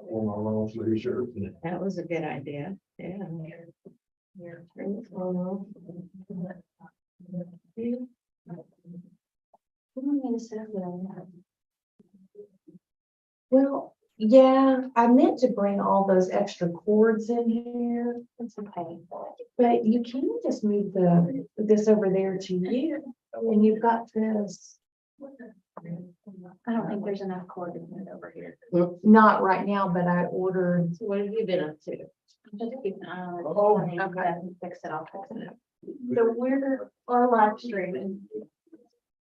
on my long sleeve shirt. That was a good idea. Yeah. Well, yeah, I meant to bring all those extra cords in here. That's okay. But you can just move this over there to you, and you've got this. I don't think there's enough cord to put it over here. Not right now, but I ordered. So what have you been up to? Just keep an eye on it. Oh, I mean, if I can fix it, I'll fix it. So we're our live streaming.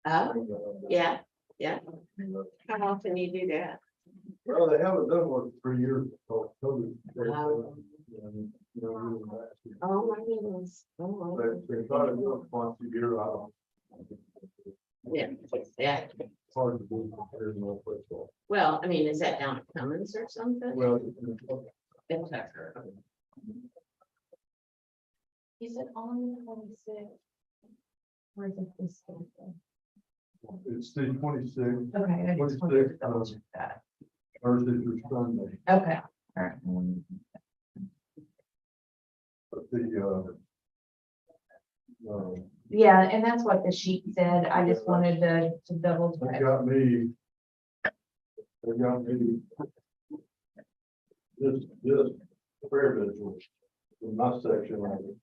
Oh, yeah, yeah. How often you do that? Well, they haven't done one for 3 years. So COVID. Oh. Oh, my goodness. Oh, They try to do it once a year. I don't. yeah, yeah. It's hard to do compared to no football. Well, I mean, is that down at Cummins or something? Well, In Tucker. Is it on the 26th? Or is it this Thursday? it's the 26th, Okay, I just wanted to 26th, double check that. Thursday through Sunday. Okay, all right. But the, Yeah, and that's what the sheet said. I just wanted to double they check. got me. This prayer vigil in my section of it.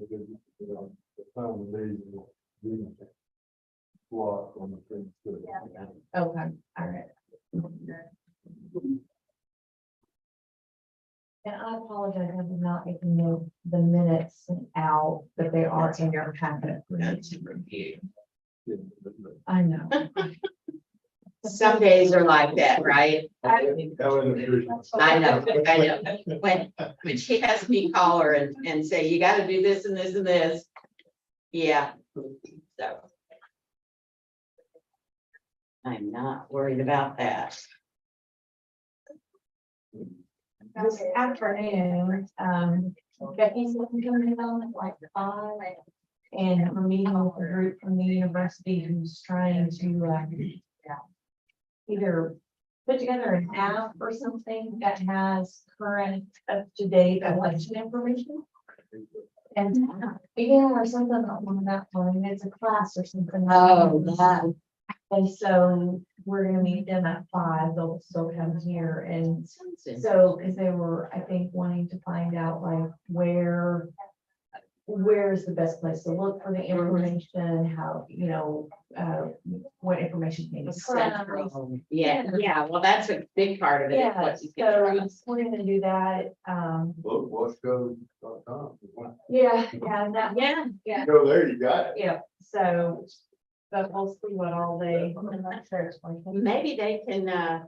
The time of the block on the thing. Okay, all right. And I apologize, I did not get the minutes out, but they are in your packet. That's a review. I know. Some days are like that, right? I know. When she has me call her and say, you gotta do this and this and this. Yeah, so. I'm not worried about that. This afternoon, Becky's looking coming on at like 5. And we're meeting with a group from the university who's trying to, either put together an app or something that has current up-to-date election information. And or something on that one, it's a class or something. that. And so we're gonna meet them at 5, they'll still come here, and so, because they were, I think, wanting to find out like where's the best place to look for the information, how, what information can be from. Yeah, well, that's a big part of it. is Yeah, what you get so from. we're gonna do that, Washco.com. yeah, Yeah, yeah, Go there, you got it. yeah, so, but we'll see what all they. maybe they can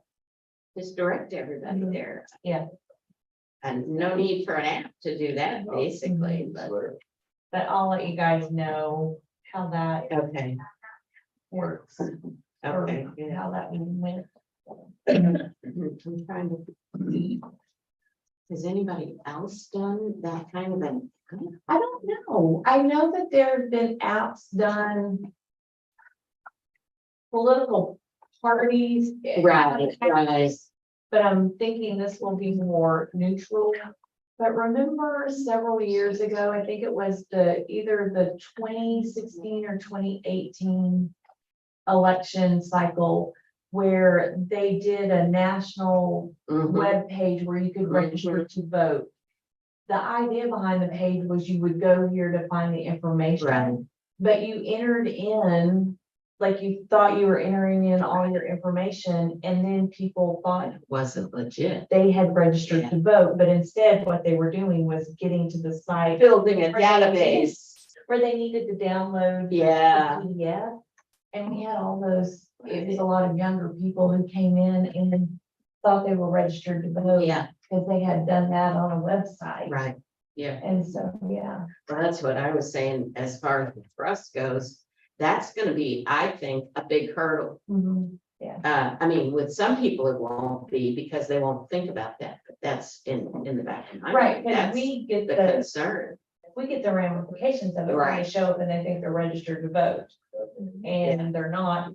just direct everybody there. Yeah. And no need for an app to do that, basically, but, But I'll let you guys know how that okay, works, okay. or Yeah. how that went. I'm trying to. Has anybody else done that kind of an? I don't know. I know that there have been apps done. Political parties. Right. But I'm thinking this will be more neutral. But remember several years ago, I think it was either the 2016 or 2018 election cycle, where they did a national web page where you could register to vote. The idea behind the page was you would go here to find the information. Right. But you entered in, like you thought you were entering in all your information, and then people thought Wasn't legit. they had registered to vote, but instead what they were doing was getting to the site Building a database. where they needed to download Yeah. the PDF. And we had all those, it was a lot of younger people who came in and thought they were registered to vote. Yeah, Because they had done that on a website. right. Yeah. And so, yeah. Well, that's what I was saying, as far as the trust goes, that's gonna be, I think, a big hurdle. Mhm. I mean, with some people it won't be because they won't think about that, but that's in the back of my mind. Right, because That's we get the the concern. ramifications of it when they Right. show up and they think they're registered to vote. And they're not,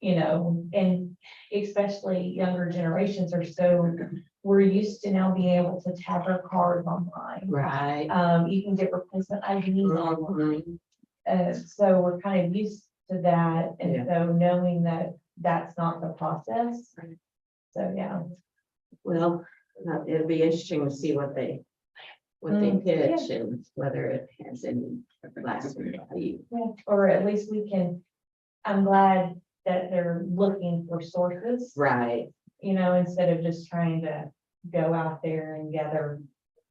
you know, and especially younger generations are so, we're used to now being able to tap our cards online. Right. You can get replacement IDs online. Mhm. So we're kind of used to that, Yeah. and so knowing that that's not the process. Right. So, yeah. Well, it'll be interesting to see what they pitch and whether it has any lasting value. Yeah, or at least we can, I'm glad that they're looking for sources, Right. you know, instead of just trying to go out there and gather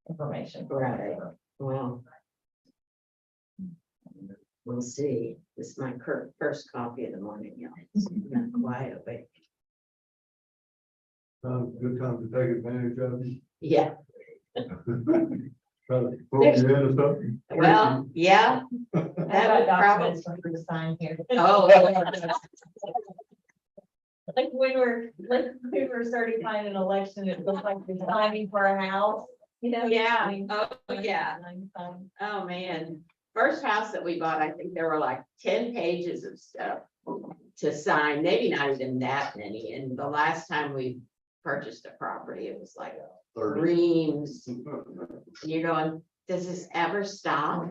information. Right. Well, we'll see. This is my first coffee of the morning, y'all. So I'm not quite awake. Good time to take advantage of it. Yeah, Try to pull you into something. well, yeah. I've That got would probably. documents for you to sign here. Oh, Like we were certifying an election, it looked like the signing for a house, you know? yeah. sign, Oh, sign, yeah. sign, sign. Oh, man. First house that we bought, I think there were like 10 pages of stuff to sign, maybe not even that many. And the last time we purchased a property, it was like reams. You're going, does this ever stop?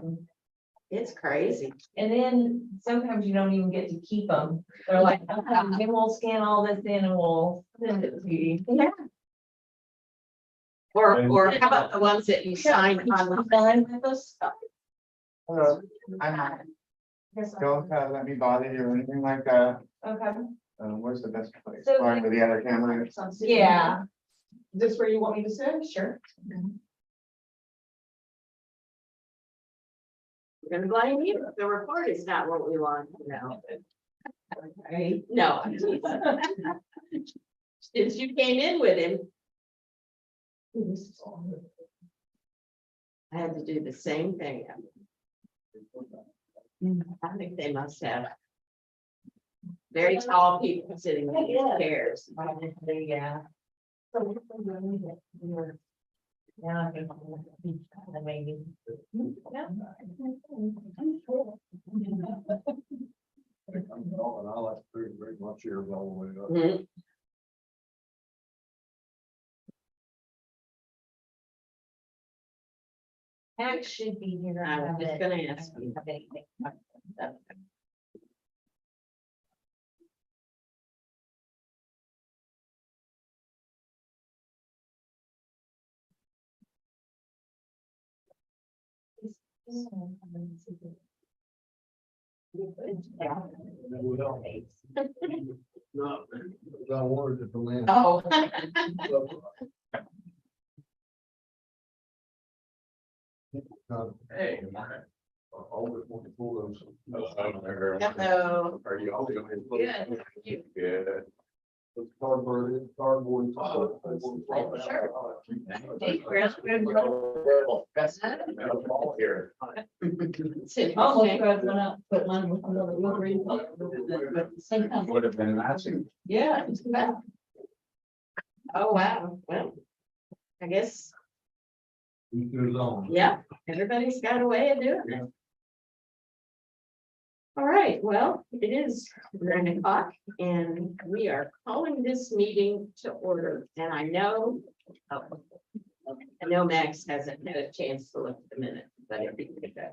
It's crazy. And then sometimes you don't even get to keep them. They're like, okay, then we'll scan all this in and we'll send it to you. Yeah. Or how about the ones that you sign on? Done with us. Hello, I'm not, don't let me bother you or anything like that. Okay. Where's the best place? So- Fine with the other camera. Yeah. Is this where you want me to sit? Sure. We're gonna blame you. The report is not what we want to know. Right? No. I'm teasing. Since you came in with him, I had to do the same thing. I think they must have very tall people sitting in these chairs. Yeah. Yeah, I think maybe. And I like to bring my chairs all the way up. Mhm. Max should be here. I was just gonna ask you. Have anything. No, I wanted it to land. Oh. Hey. Always want to pull those. Hello. Are you all going Good. You. Yeah. It's cardboard. Here. Almost grabbed one up, put one with another livery. Same time. Would have been matching. Yeah. It's bad. Oh, wow. Well, I guess, Each to his own. yeah, everybody's got a way of doing it. All right, well, it is 9 o'clock and we are calling this meeting to order. And I know Max hasn't had a chance to look at the minute, but if you could take a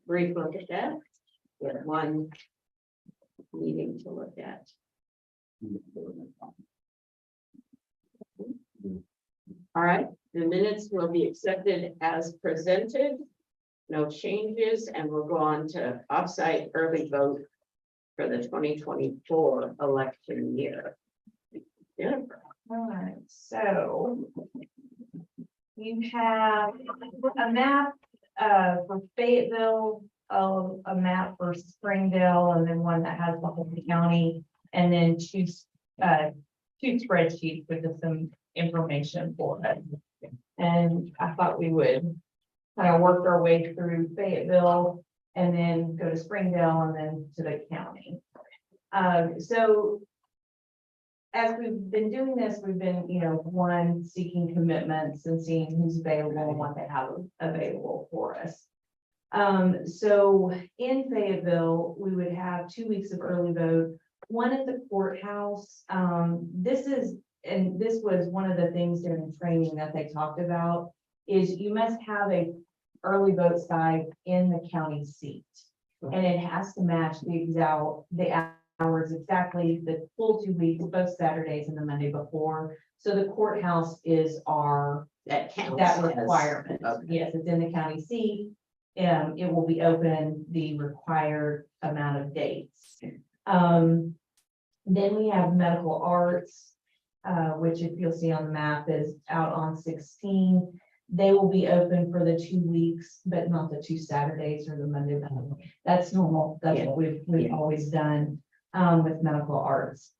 brief look at that, we have one meeting to look at. All right, the minutes will be accepted as presented. No changes, and we'll go on to offsite early vote for the 2024 election year. Jennifer. All right, so you have a map for Fayetteville, a map for Springdale, and then one that has the whole county, and then two spreadsheets with just some information for us. And I thought we would kind of work our way through Fayetteville and then go to Springdale and then to the county. So as we've been doing this, we've been, one, seeking commitments and seeing who's available and what they have available for us. So in Fayetteville, we would have 2 weeks of early vote one at the courthouse, this was one of the things during the training that they talked about, is you must have a early vote site in the county seat. And it has to match the hours exactly, the full 2 weeks, both Saturdays and the Monday before. So the courthouse is That counts. that as- requirement. Okay. Yes, it's in the county seat. It will be open the required amount of dates. Then we have medical arts, which if you'll see on the map is out on 16. They will be open for the 2 weeks, but not the 2 Saturdays or the Monday. That's normal. That's Yeah. what we've Yeah. always done, with medical arts.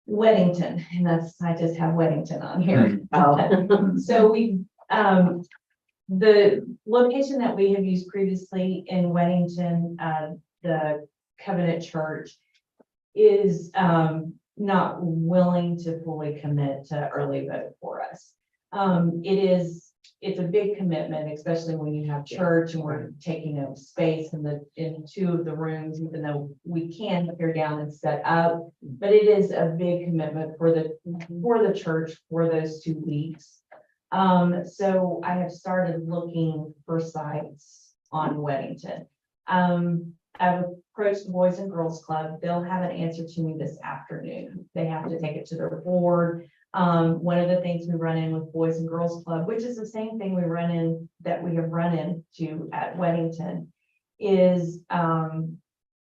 Weddington, and I just have Weddington on here. Oh. So the location that we have used previously in Weddington, the Covenant Church is, not willing to fully commit to early vote for us. It's a big commitment, especially when you have church and we're taking up space in 2 of the rooms, even though we can tear down and set up. But it is a big commitment for the church for those 2 weeks. So I have started looking for sites on Weddington. I've approached the Boys and Girls Club. They'll have an answer to me this afternoon. They have to take it to their board. One of the things we run in with Boys and Girls Club, which is the same thing we have run into at Weddington, is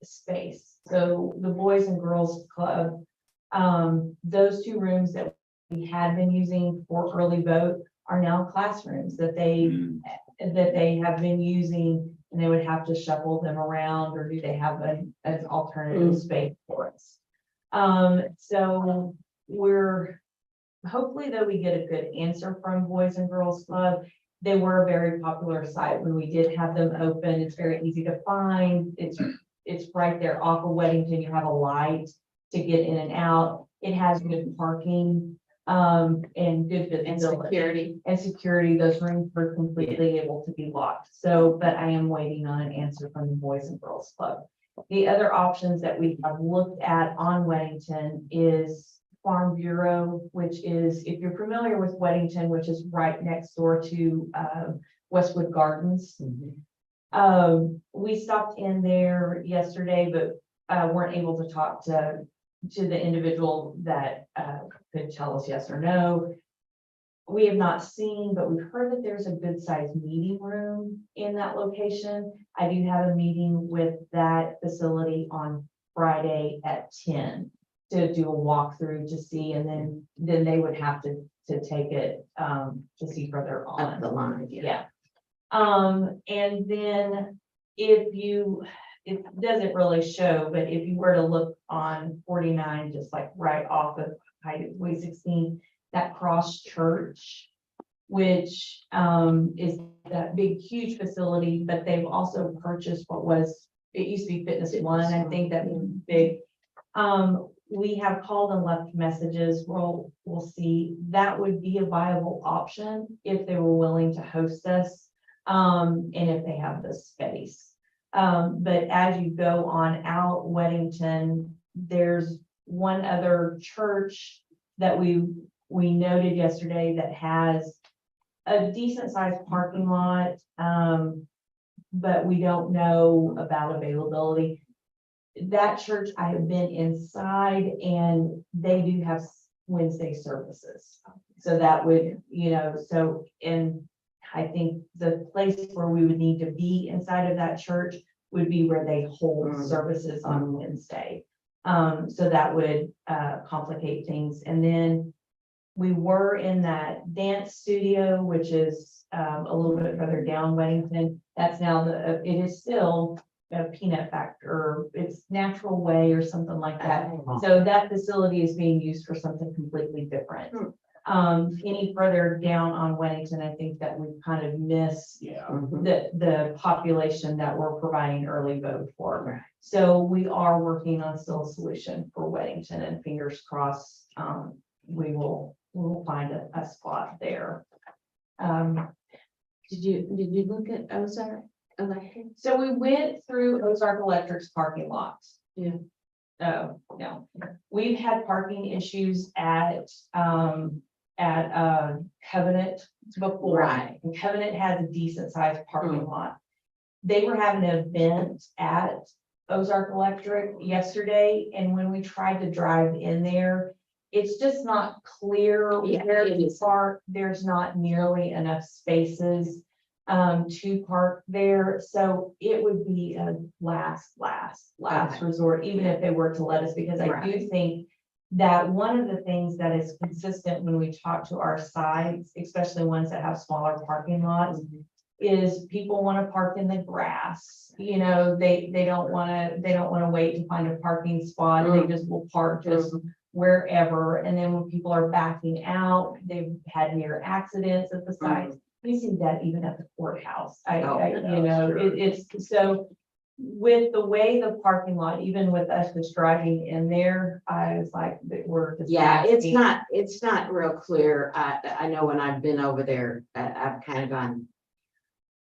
space. So the Boys and Girls Club, those 2 rooms that we had been using for early vote are now classrooms that they have been using, and they would have to shuffle them around, or do they have an alternative space for us? So we're hopefully that we get a good answer from Boys and Girls Club. They were a very popular site when we did have them open. It's very easy to find. It's right there off of Weddington. You have a light to get in and out. It has good parking, and good And visibility. security. Security, those rooms were completely able to be locked. So, but I am waiting on an answer from the Boys and Girls Club. The other options that we have looked at on Weddington is Farm Bureau, which is, if you're familiar with Weddington, which is right next door to Westwood Gardens. We stopped in there yesterday, but weren't able to talk to the individual that could tell us yes or no. We have not seen, but we've heard that there's a good sized meeting room in that location. I do have a meeting with that facility on Friday at 10 to do a walkthrough to see, and then they would have to take it to see further Up on. the line, Yeah. And then it doesn't really show, but if you were to look on 49, just like right off of Highway 16, that Cross Church, which is that big, huge facility, but they've also purchased it used to be Fitness One, I think that was big. We have called and left messages. We'll see. That would be a viable option if they were willing to host us, and if they have the space. But as you go on out Weddington, there's one other church that we noted yesterday that has a decent sized parking lot, but we don't know about availability. That church, I have been inside, and they do have Wednesday services. So that would, and I think the place where we would need to be inside of that church would be where they hold services on Wednesday. So that would complicate things. And then we were in that dance studio, which is a little bit further down Weddington. That's now it is still a peanut factor, it's Natural Way or something like that. So that facility is being used for something completely different. Any further down on Weddington, I think that we kind of miss the population that we're providing early vote for. So we are working on still a solution for Weddington, and fingers crossed, we'll find a spot there. Did you look at Ozark? So we went through Ozark Electric's parking lot. Yeah. Oh, no, we've had parking issues at Covenant before. Right. And Covenant has a decent sized parking lot. They were having an event at Ozark Electric yesterday, and when we tried to drive in there, it's just not clear Yeah, where it to is. park. There's not nearly enough spaces to park there, so it would be a last Okay. resort, even if they were to let us, because I do Right. think that one of the things that is consistent when we talk to our sites, especially ones that have smaller parking lots, is people want to park in the grass. You know, they don't want to wait to find a parking spot. They just will park just wherever. And then when people are backing out, they've had near accidents at the sites. We see that even at the courthouse. Oh, You know, sure. it's so with the way the parking lot, even with us just driving in there, I was like, that we're just. Yeah, asking. it's not real clear. I know when I've been over there, I've kind of gone,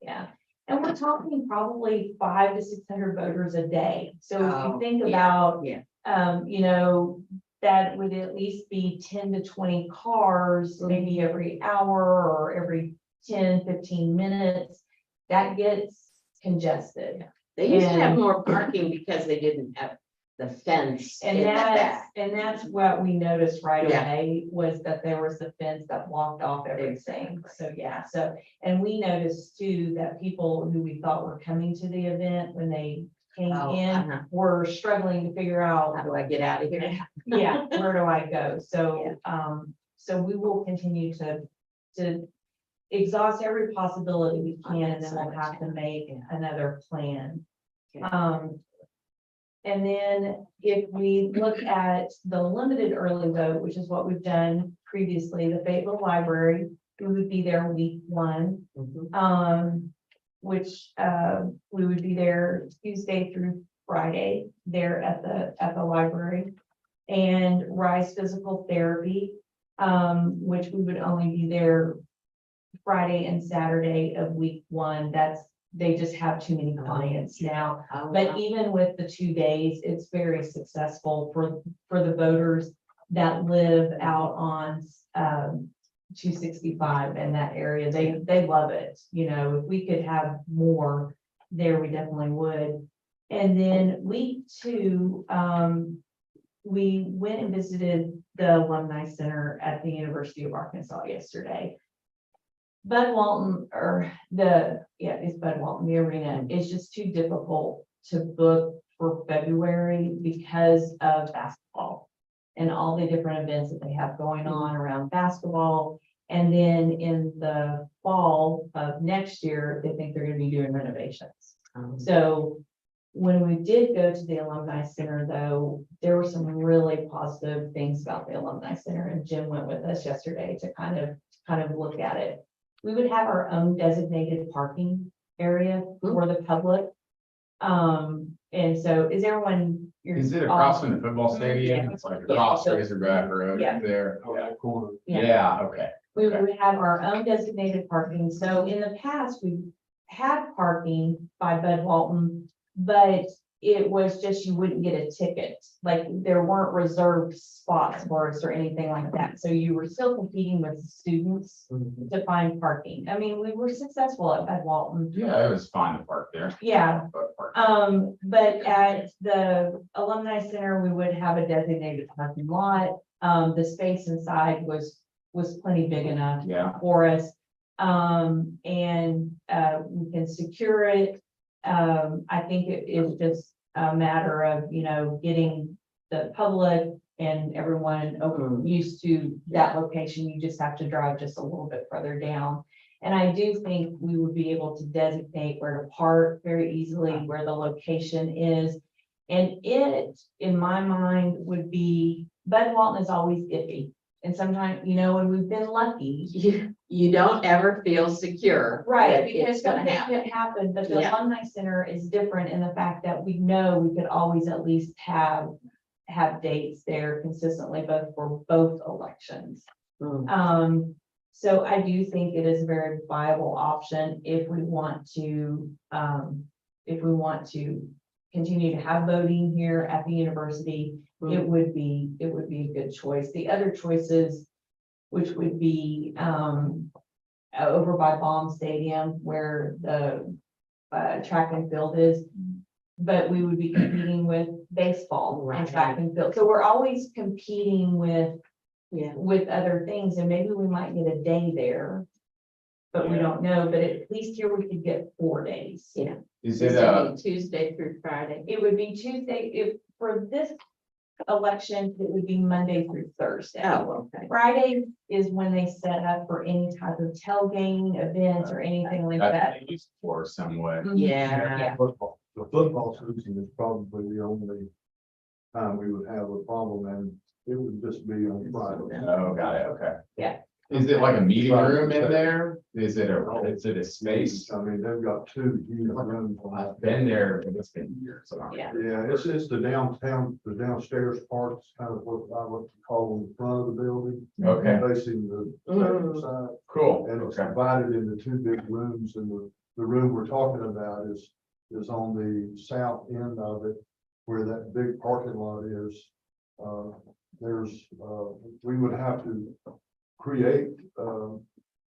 Yeah, and we're talking probably 500 to 600 voters a day. So if Oh, you think yeah, about, yeah. you know, that would at least be 10 to 20 cars, maybe every hour or every 10, 15 minutes. That gets congested. They used to have And- more parking because they didn't have the fence And in the back. that's what we noticed right Yeah. away, was that there was a fence that blocked off everything. So, yeah, so, and we noticed too, that people who we thought were coming to the event, when they came Oh, in, uh-huh. were struggling to figure out, How do I get out of here? yeah, where do I go? So, so we will continue to exhaust every possibility we can, and then we'll have to make another plan. And then if we look at the limited early vote, which is what we've done previously, the Fayetteville Library, we would be there week 1. Which we would be there Tuesday through Friday there at the library. And Rise Physical Therapy, which we would only be there Friday and Saturday of week 1. They just have too many clients now. Oh, But wow. even with the 2 days, it's very successful for the voters that live out on 265 in that area. They love it. You know, if we could have more there, we definitely would. And then week 2, we went and visited the Alumni Center at the University of Arkansas yesterday. Bud Walton, it's Bud Walton, the arena is just too difficult to book for February because of basketball and all the different events that they have going on around basketball. And then in the fall of next year, they think they're gonna be doing renovations. So when we did go to the Alumni Center, though, there were some really positive things about the Alumni Center, and Jim went with us yesterday to kind of look at it. We would have our own designated parking area for the public. And so is everyone? Is it across from the football stadium? Yeah. It's like across Razorback Road Yeah. there. Oh, that corner. Yeah, okay. We Okay. would have our own designated parking. So in the past, we had parking by Bud Walton, but it was just, you wouldn't get a ticket. Like, there weren't reserved spots for us or anything like that. So you were still competing with students to find parking. I mean, we were successful at Bud Walton. Yeah, it was fun to park there. Yeah, But park- but at the Alumni Center, we would have a designated parking lot. The space inside was plenty big enough Yeah. for us. We can secure it. I think it is just a matter of, you know, getting the public and everyone used to that location. You just have to drive just a little bit further down. And I do think we would be able to designate where to park very easily, where the location is. And it, in my mind, would be, Bud Walton is always iffy. And sometimes, you know, and we've been lucky. You don't ever feel secure. Right, that because it's gonna something happen. could happen, but the Yeah. Alumni Center is different in the fact that we know we could always at least have dates there consistently, both for both elections. So I do think it is a very viable option if we want to continue to have voting here at the university, Mm. it would be a good choice. The other choices, which would be, over by Baum Stadium where the, track and field is. But we would be competing with baseball and track and field. So we're always competing Yeah. with other things, and maybe we might get a day there. But we don't know, but at least here we could get 4 days. Yeah. Is This it would be Tuesday through Friday. It would be Tuesday, if, for this election, it would be Monday through Thursday. Oh, okay. Friday is when they set up for any type of tailgating events or anything like that's that. what they used for some way? Yeah. Yeah. Football, the football season is probably the only time we would have a problem, and it would just be on Friday. Oh, got it, okay. Yeah. Is it like a meeting room in there? Is it a space? I mean, they've got 2 huge rooms on that. I've been there, but it's been years. Yeah. Yeah, it's the downtown, the downstairs part, it's kind of what I like to call the front of the building, Okay, facing the second side. cool, And it's okay. divided into 2 big rooms, and the room we're talking about is on the south end of it, where that big parking lot is. We would have to create,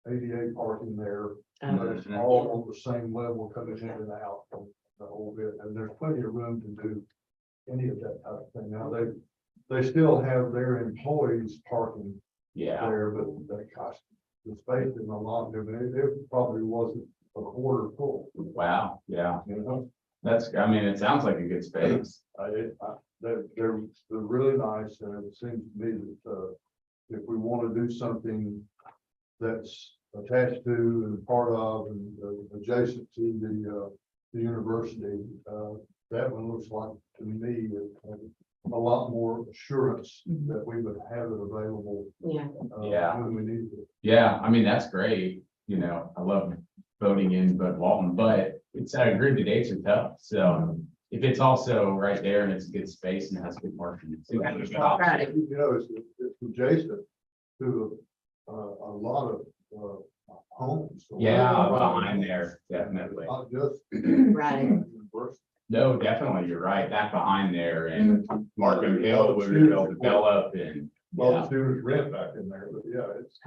ADA parking there, but it's all on the same level coming in and out from the whole bit, and there's plenty of room to do any of that type of thing. Now, they still have their employees parking Yeah, there, but that cost, the space is a lot different. It probably wasn't a quarter full, wow, yeah, you know? I mean, it sounds like a good space. They're really nice, and it seems to me that, if we want to do something that's attached to and part of and adjacent to the university, that one looks like to me a lot more assurance that we would have it available. Yeah. Yeah. When we need it. Yeah, I mean, that's great, you know, I love voting in Bud Walton, but I agree the dates are tough, so. If it's also right there and it's a good space and has good parking. It seems like a good option. Right. You know, it's adjacent to a lot of homes. Yeah, behind there, definitely. Not just. Right. University. No, definitely, you're right, that behind there and Markham Hill, where they'll develop and, Well, the yeah, students rent back in there, but yeah, it's.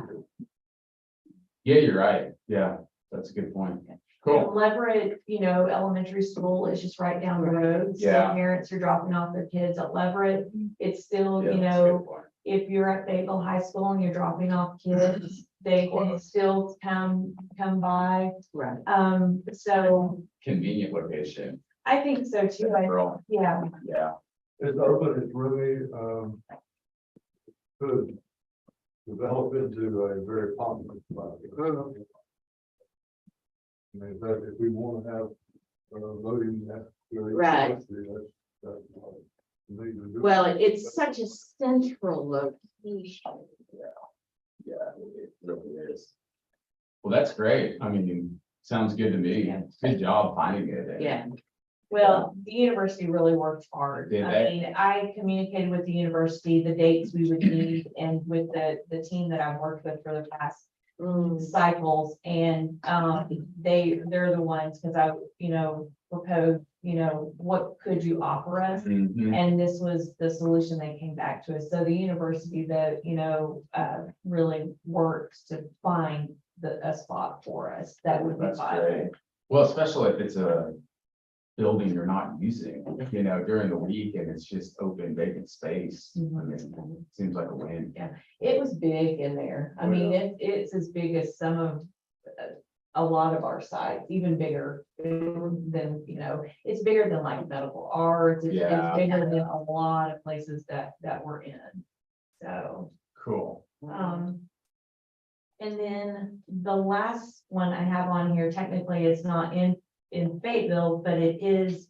yeah, you're right, yeah, that's a good point. Cool, Leverett, elementary school is just right down the road. So Yeah. parents are dropping off their kids at Leverett. It's still, yeah, that's a good point. if you're at Fayetteville High School and you're dropping off kids, they can Close. still come by. Right. So Convenient location. I think so too. Girl, Yeah, yeah, It's open, it's really, could develop into a very popular spot. I mean, that if we want to have, voting at. Right. Well, it's such a central location. yeah, it really is. Well, that's great, I mean, sounds good to me, Yeah. good job finding it. Yeah. well, the university really worked hard. Did I they? mean, I communicated with the university the dates we would need and with the team that I've worked with for the past Mm. cycles, and they're the ones, because I proposed, what could you offer us? Mhm. And this was the solution they came back to us. So the university that, really works to find a spot for us that would be That's viable. great. Well, especially if it's a building you're not using, during the week and it's just open vacant space. I Mhm. mean, seems like a win. It was big in there. I mean, it's as big as some of, a lot of our sites, even bigger than, it's bigger than like medical arts. It's Yeah. bigger than a lot of places that we're in. So, Cool. and then the last one I have on here, technically it's not in Fayetteville, but it is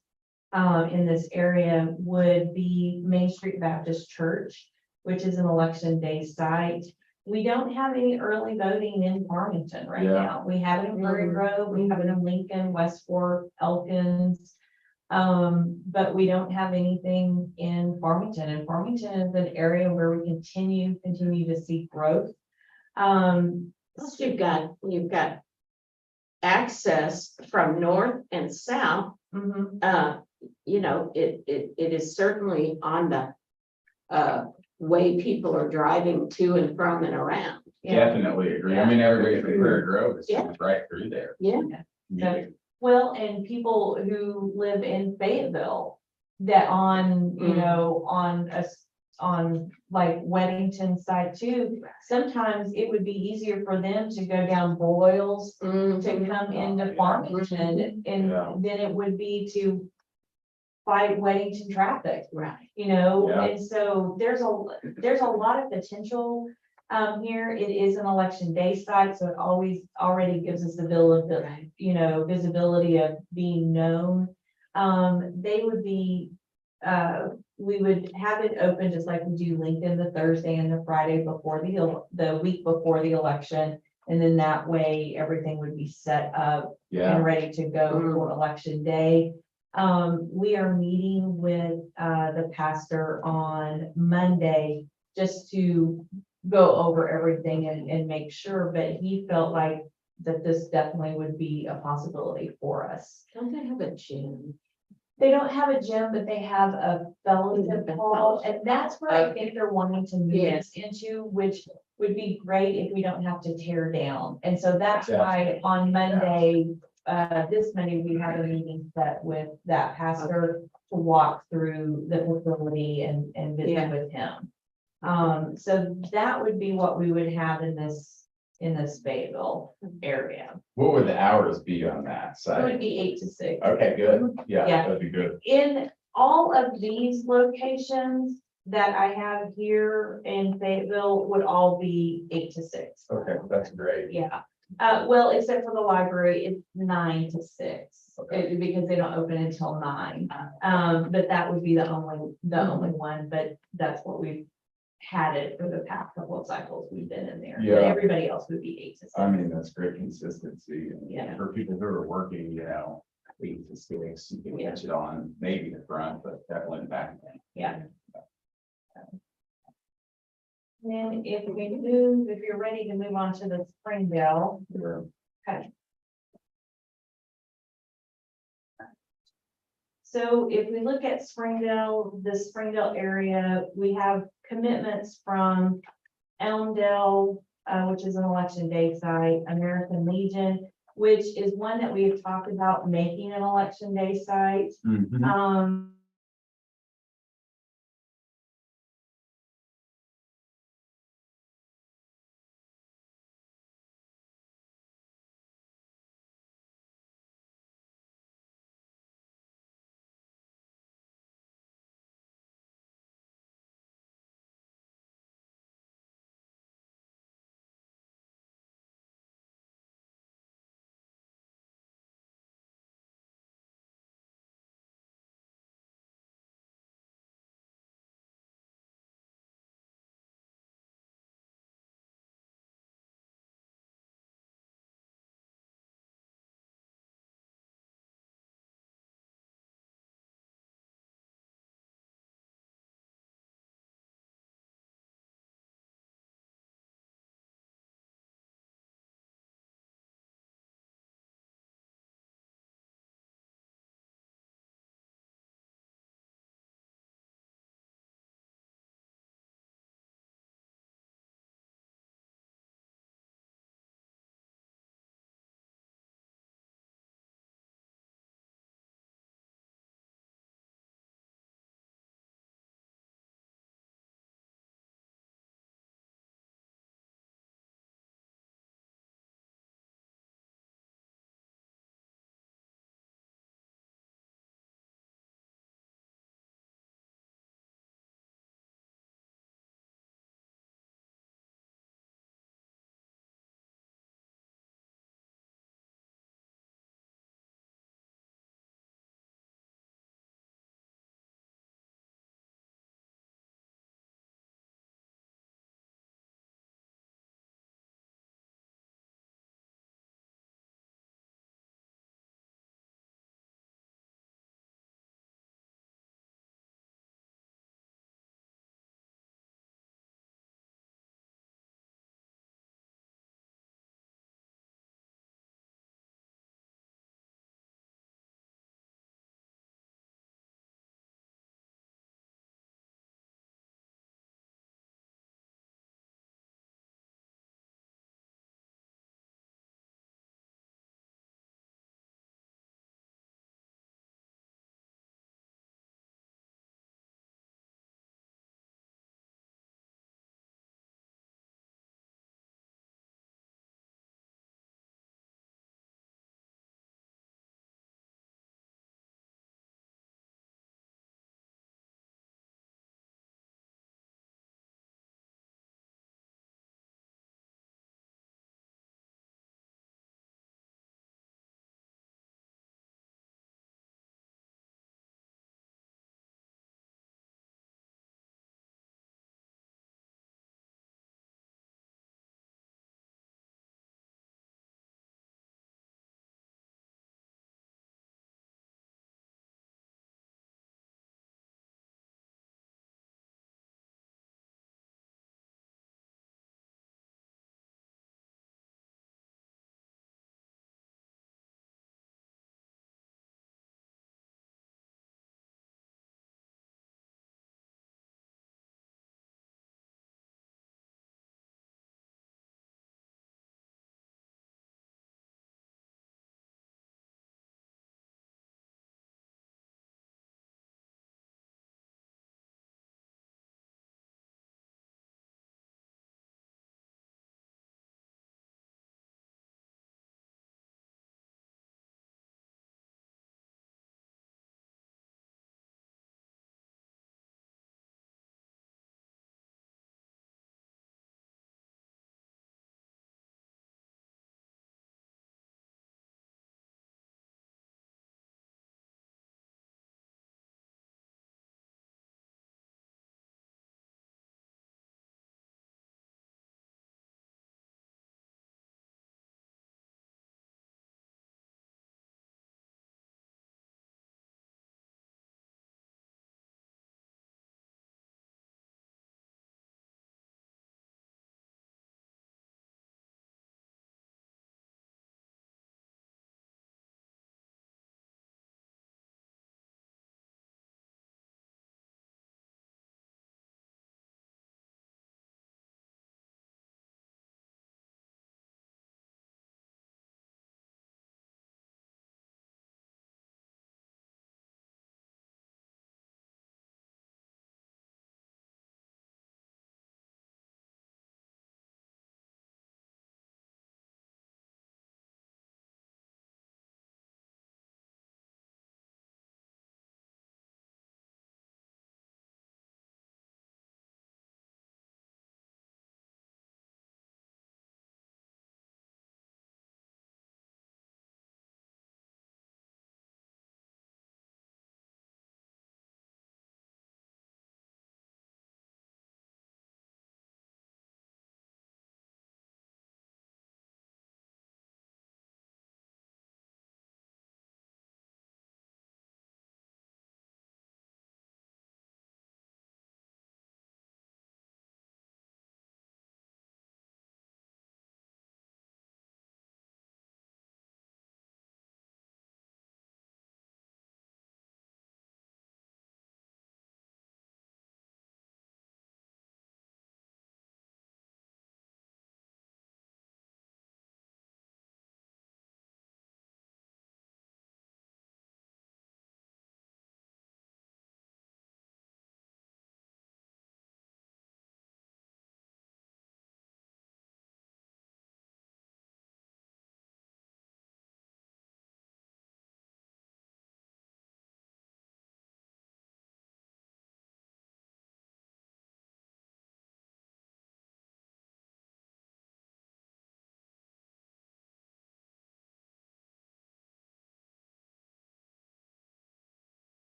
in this area, would be Main Street Baptist Church, which is an election day site. We don't have any early voting in Farmington right Yeah. now. We have it in Prairie Grove, we have it in Lincoln, West Fork, Elkins. But we don't have anything in Farmington, and Farmington is an area where we continue to see growth. Plus you've got access from north and south, Mhm. you know, it is certainly on the way people are driving to and from and around. Definitely agree. I mean, everybody from Prairie Grove is Yeah. right through there. Yeah. Yeah. Well, and people who live in Fayetteville that on, you Mm. know, on like Weddington side too, sometimes it would be easier for them to go down Boyles Mhm. to come into Farmington Yeah. and then it would be to fight Weddington traffic, Right. you know, Yeah. and so there's a lot of potential. Here, it is an election day site, so it already gives us the bill of the, Right. you know, visibility of being known. They would be, we would have it open just like we do LinkedIn the Thursday and the Friday before the week before the election. And then that way, everything would be set up Yeah. and ready to go for election day. We are meeting with, the pastor on Monday just to go over everything and make sure, but he felt like that this definitely would be a possibility for us. Don't they have a gym? They don't have a gym, but they have a fellowship hall, and that's where I think they're wanting to move Yes. us into, which would be great if we don't have to tear down. And so that's why on Monday, this Monday, we have a meeting set with that pastor to walk through the facility and visit Yeah. with him. So that would be what we would have in this Fayetteville area. What would the hours be on that It would side? be 8 to 6. Okay, good. Yeah, Yeah. that'd be good. In all of these locations that I have here in Fayetteville would all be 8 to 6. Okay, that's great. Yeah, well, except for the library, it's 9 to 6, because they don't open until 9. But that would be the only one, but that's what we've had it for the past couple of cycles we've been in there. But Yeah. everybody else would be 8 to 6. I mean, that's great consistency. And Yeah. For people who are working, you know, 8 to 6, you can catch it on maybe the front, but definitely the back. Yeah. Then if you're ready to move on to the Springdale. Sure. Okay. So if we look at Springdale, the Springdale area, we have commitments from Elmdale, which is an election day site, American Legion, which is one that we have talked about making an election day site. Mhm.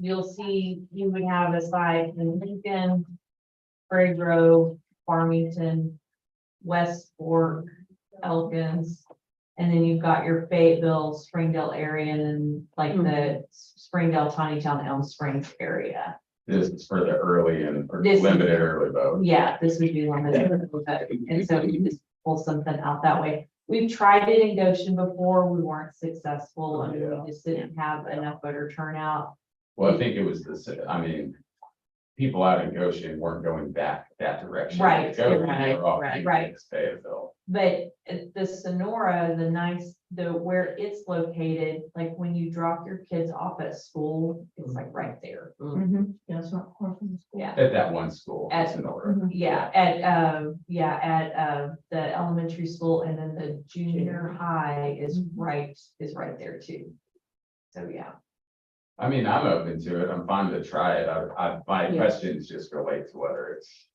you'll see, you would have a site in Lincoln, Prairie Grove, Farmington, West Fork, Elkins. And then you've got your Fayetteville, Springdale area, and then like the Springdale, Tawnytown, Elm Springs area. This is for the early and or This is- limited early vote. Yeah, this would be limited, and so you just pull something out that way. We've tried it in Goshen before, we weren't successful, and we just didn't have enough voter turnout. Well, I think it was I mean, people out in Goshen weren't going that direction. Right, They were right, off right. Right. Fayetteville. But the Sonora, where it's located, like when you drop your kids off at school, it's like right there. Yeah, it's not far from the school. Yeah. At that one school. At- Sonora. Yeah, at the elementary school, and then the junior high is right there too. So, yeah. I mean, I'm open to it. I'm fine to try it. My Yeah. questions just relate to whether it's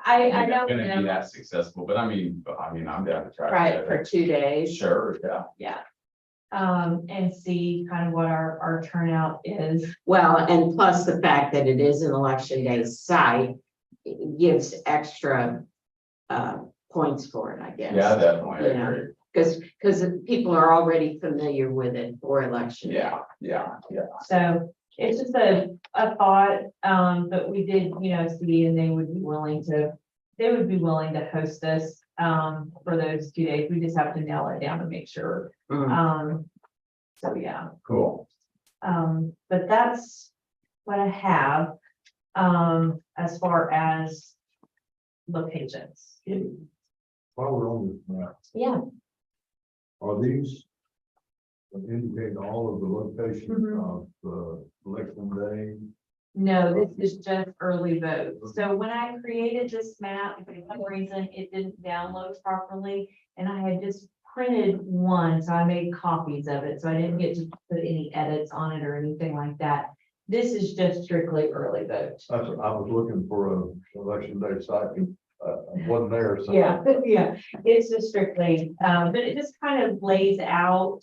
I know, gonna be that successful, but I mean, I'm down to try. Try it for 2 days. Sure, yeah. yeah. And see kind of what our turnout is. Well, and plus the fact that it is an election day site, it gives extra points for it, I guess. Yeah, definitely, I Yeah. agree. Because people are already familiar with it for election. day. Yeah. So it's just a thought, but we did, see, and they would be willing to host us, for those 2 days. We just have to nail it down to make sure. Mm. So, yeah, Cool. but that's what I have, as far as locations. While we're on this map, Yeah. are these indicate all of the locations Mhm. of the election day? No, this is just early vote. So when I created this map, for some reason, it didn't download properly. And I had just printed one, so I made copies of it. So I didn't get to put any edits on it or anything like that. This is just strictly early vote. That's, I was looking for a election day site, wasn't there, so. Yeah, yeah, it's just strictly, but it just kind of lays out,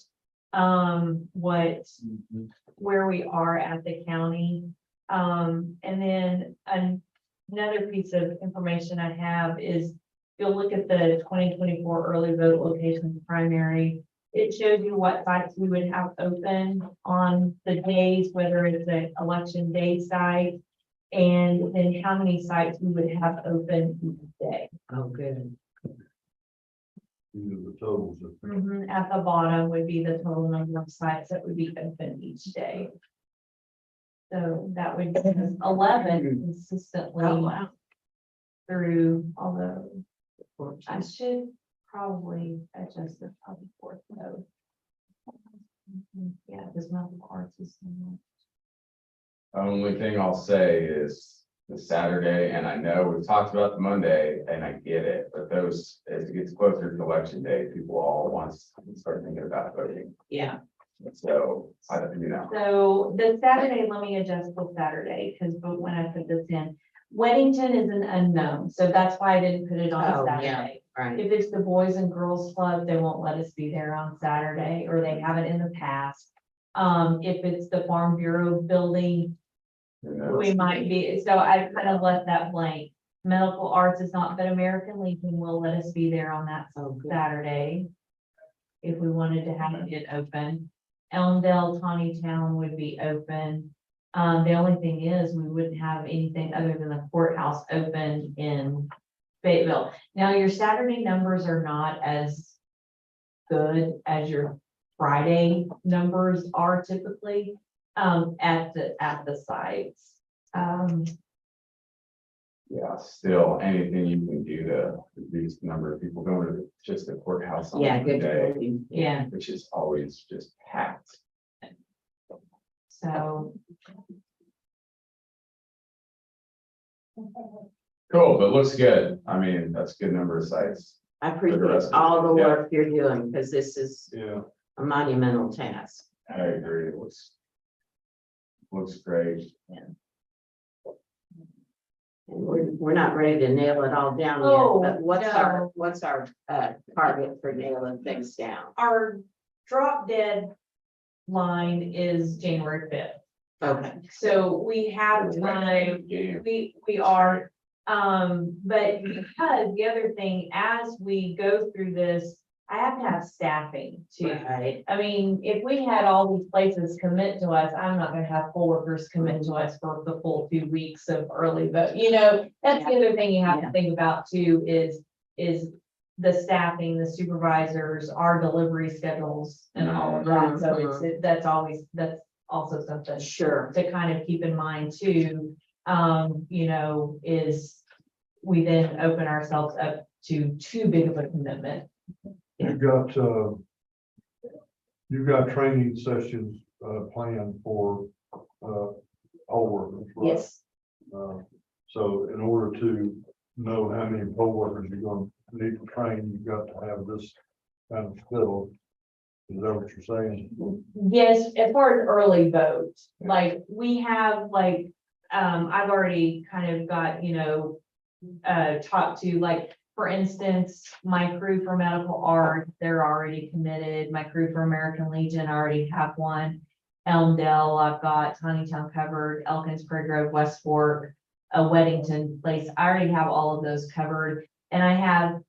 where we are at the county. And then another piece of information I have is, you'll look at the 2024 early vote locations primary. It shows you what sites we would have open on the days, whether it's an election day site, and then how many sites we would have open each day. Oh, good. These are the totals. At the bottom would be the total number of sites that would be open each day. So that would give us 11 consistently Oh, wow. through, although I should probably adjust the public work though. Yeah, because medical arts is. Only thing I'll say is the Saturday, and I know we've talked about the Monday, and I get it, but those, as it gets closer to election day, people all want to start thinking about voting. Yeah. So, So the Saturday, let me adjust the Saturday, because when I put this in, Weddington is an unknown, so that's why I didn't put it on Oh, a yeah. Saturday. Right. If it's the Boys and Girls Club, they won't let us be there on Saturday, or they haven't in the past. If it's the Farm Bureau building, we might be, so I kind of left that blank. Medical Arts is not, but American Legion will let us be there on that Oh, good. Saturday. If we wanted to have it open. Elmdale, Tawnytown would be open. The only thing is, we wouldn't have anything other than the courthouse open in Fayetteville. Now, your Saturday numbers are not as good as your Friday numbers are typically, at the sites. Yeah, still, anything you can do to reduce the number of people going to just the courthouse on Yeah, the good. day, Yeah, which is always just packed. so. Cool, but looks good. I mean, that's a good number of sites. I rest appreciate of it, all the yeah. work you're doing, because this is Yeah. a monumental task. I agree. It looks great. And we're not ready to nail it all down Oh, yet, but no. what's our target for nailing things down? Our drop dead line is January 5th. Okay. So we have time, we are, but because the other thing, as we go through this, I have to have staffing too. Right. I mean, if we had all these places commit to us, I'm not gonna have poll workers commit to us for the full 2 weeks of early vote, you know, that's the other thing you have to think about too, is the staffing, the supervisors, our delivery schedules and all of that, so that's also something Sure. to kind of keep in mind too, you know, is we then open ourselves up to too big of a commitment. You've got training sessions, planned for, poll workers, right? Yes. So in order to know how many poll workers you're gonna need to train, you've got to have this kind of skill. Is that what you're saying? Yes, as far as early vote, like we have like, I've already kind of got, you know, talked to, like, for instance, my crew for medical art, they're already committed. My crew for American Legion, I already have one. Elmdale, I've got Town covered, Elkins, Prairie Grove, West Fork, Weddington Place. I already have all of those covered. And I have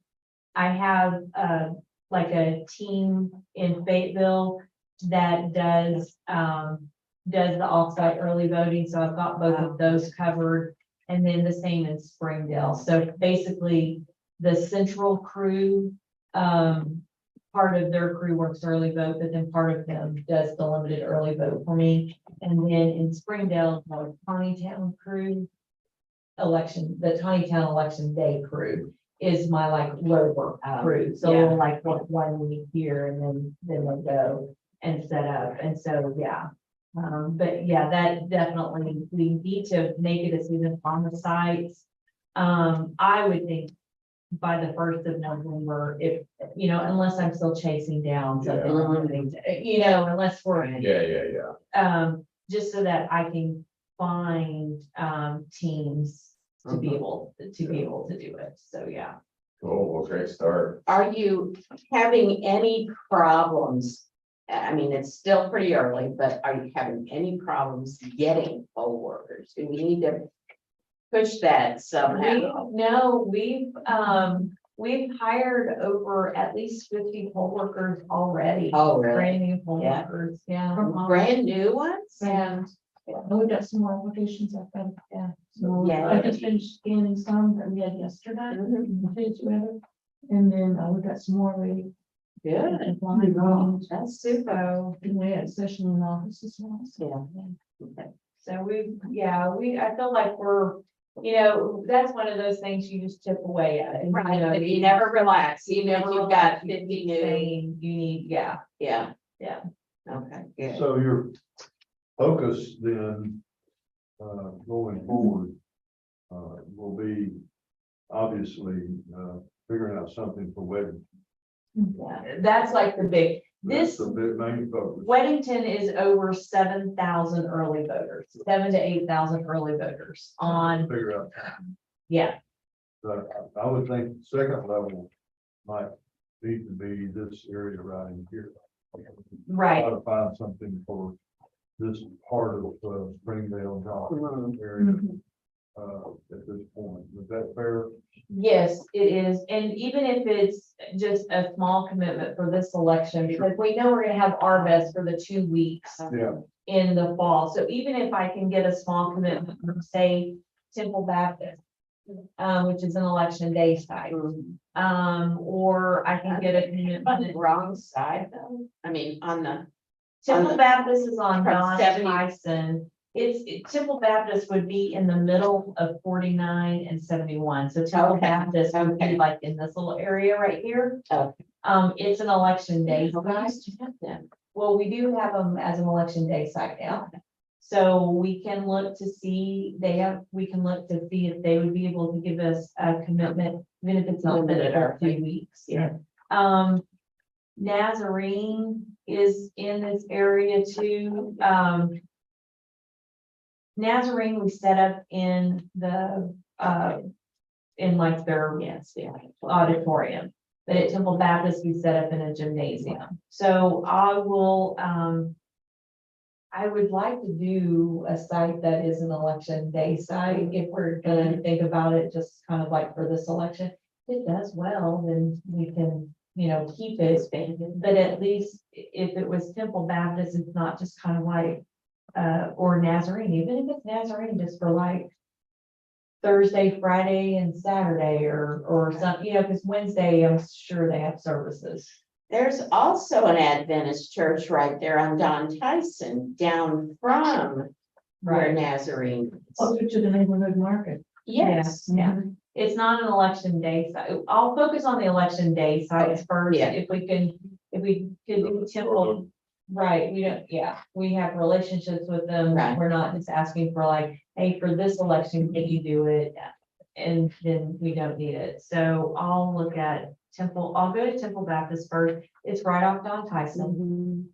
like a team in Fayetteville that does the offsite early voting. So I've got both of those covered. And then the same in Springdale. So basically, the central crew, part of their crew works early vote, but then part of them does the limited early vote for me. And then in Springdale, the Town crew the Town election day crew is my like rover crew. So yeah. we'll like work 1 week here and then they'll go and set up. And so, yeah. But yeah, that definitely, we need to make a decision on the sites. I would think by the 1st of November, if, you know, unless I'm still chasing down something, you know, unless we're, just so that I can find, teams to be able to do it. So, yeah. Cool, well, great start. Are you having any problems? I mean, it's still pretty early, but are you having any problems getting poll workers? Do we need to push that somehow? No, we've hired over at least 50 poll workers already. Oh, really? Brand new poll Yeah. workers, yeah. Brand new ones? And we got some more applications I've got, yeah. So Yeah. I just finished scanning some that we had yesterday. And then we got some more ready. Good. That's super. So, and we had a session in the office as well. Yeah. Okay. So I feel like we're, you know, that's one of those things you just chip away at. And, Right, know, but you never relax, even if you've got 50 new. saying you need, yeah. Yeah. Yeah. Okay, good. So your focus then, going forward, will be obviously, figuring out something for wedding. Yeah, that's like the big, That's this the big main focus. Weddington is over 7,000 early voters, 7,000 to 8,000 early voters on, Figure out, yeah, but I would think second level might need to be this area right in here. right. Try to find something for this part of Springdale Mhm. area, Mhm. at this point. Is that fair? Yes, it is. And even if it's just a small commitment for this election, because we know we're gonna have RVest for the 2 weeks Yeah. in the fall. So even if I can get a small commitment from, say, Temple Baptist, which is an election day site, or I can get a On the commitment. wrong side though, I mean, on the. Temple Baptist is on From Don 70. Tyson. Temple Baptist would be in the middle of 49 and 71. So Temple Okay, Baptist would be okay. like in this little area right here. Okay. It's an election day We site. used to have them. Well, we do have them as an election day site now. So we can look to see, we can look to see if they would be able to give us a commitment, even if it's not limited or 2 weeks. Yeah. Nazarene is in this area too. Nazarene, we set up in the, in like their auditorium. But at Temple Baptist, we set up in a gymnasium. So I will, I would like to do a site that is an election day site, if we're gonna think about it, just kind of like for this election. If it does well, then we can, keep it, but at least if it was Temple Baptist, it's not just kind of like, or Nazarene, even if it's Nazarene, just for like Thursday, Friday, and Saturday, or something, because Wednesday, I'm sure they have services. There's also an Adventist church right there on Don Tyson, down from where Nazarene. is. To the neighborhood market. Yes, Yeah. It's not an election day site. I'll focus on the election day sites first, Yeah. if we could do Temple. Right, we have relationships with them. Right. We're not just asking for like, hey, for this election, can you do it? And then we don't need it. So I'll look at I'll go to Temple Baptist first. It's right off Don Tyson.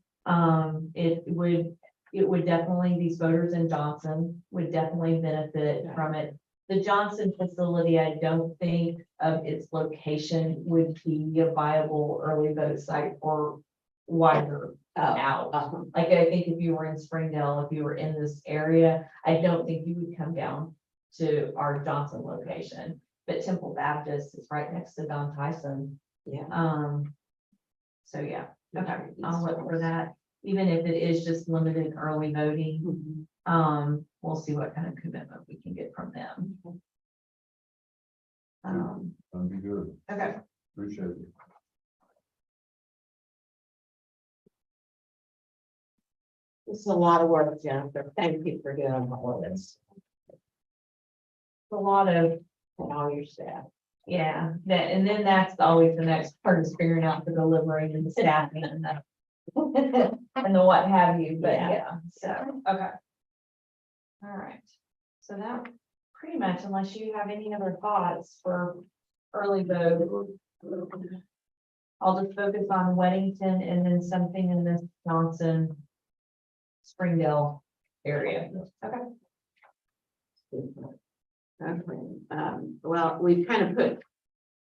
It would definitely, these voters in Johnson would definitely benefit from it. The Johnson facility, I don't think of its location would be a viable early vote site for wider out. Like, I think if you were in Springdale, if you were in this area, I don't think you would come down to our Johnson location. But Temple Baptist is right next to Don Tyson. Yeah. So yeah, okay, I'll look for that, even if it is just limited early voting. We'll see what kind of commitment we can get from them. That'd be good. Okay. Appreciate it. It's a lot of work, Jennifer. Thank you for doing all of this. A lot of, And all your staff. yeah, and then that's always the next part, is figuring out the delivery and the staffing and the and the what have you, but yeah, so, okay. All right, so that pretty much, unless you have any other thoughts for early vote, I'll just focus on Weddington and then something in this Johnson Springdale area. Okay. Okay, well, we've kind of put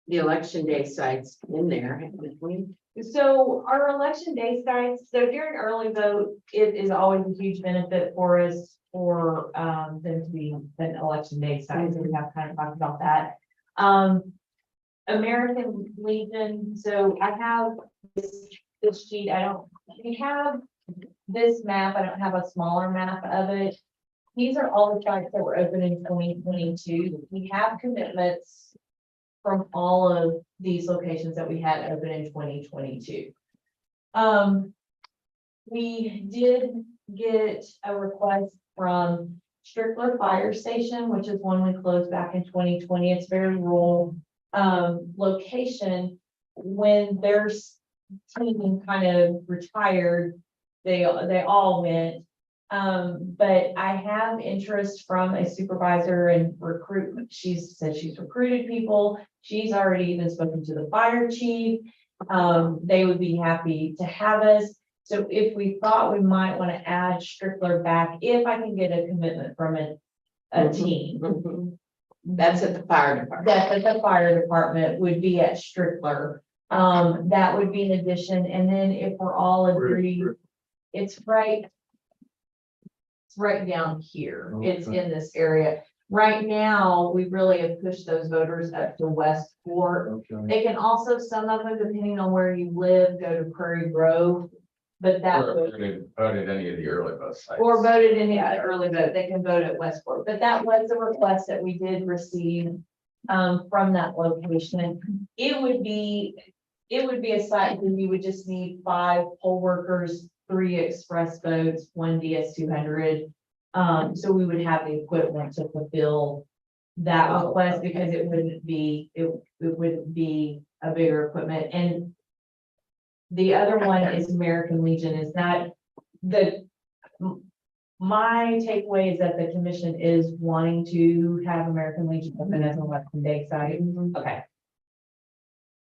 the election day sites in there, haven't we? So our election day sites, so during early vote, it is always a huge benefit for us for them to be an election day sites. We have kind of talked about that. American Legion, so I have this sheet, we have this map, I don't have a smaller map of it. These are all the sites that were open in 2022. We have commitments from all of these locations that we had open in 2022. We did get a request from Strickler Fire Station, which is one we closed back in 2020. It's very rural location. When their team kind of retired, they all went. But I have interest from a supervisor and recruitment. She said she's recruited people. She's already even spoken to the fire chief. They would be happy to have us. So if we thought we might want to add Strickler back, if I can get a commitment from a team. That's at the fire department. That's at the fire department, would be at Strickler. That would be an addition. And then if we're all agreed, it's right down here. It's in this area. Right now, we really have pushed those voters up to Westport. Okay. They can also, some of them, depending on where you live, go to Prairie Grove. But that Or would, voted any of the early vote sites. or voted in the early vote, they can vote at Westport. But that was a request that we did receive from that location. It would be a site where you would just need 5 poll workers, 3 express votes, 1 DS200. So we would have the equipment to fulfill that request, because it wouldn't be a bigger equipment. And the other one is American Legion. Is that my takeaway is that the commission is wanting to have American Legion open as an election day site. Okay.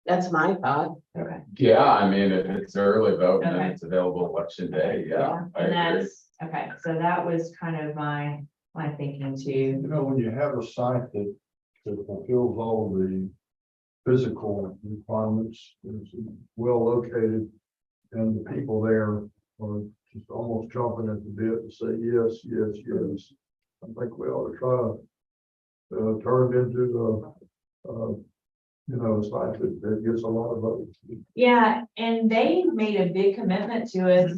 That's my thought. Okay. Yeah, I mean, if it's early vote and Okay. it's available election day, yeah. I And agree. that's, okay, so that was kind of my thinking too. You know, when you have a site that fulfills all the physical requirements, is well located, and the people there are just almost chomping at the bit to say, yes, yes, yes. I think we ought to try to turn it into a site that gets a lot of votes. Yeah, and they made a big commitment to us.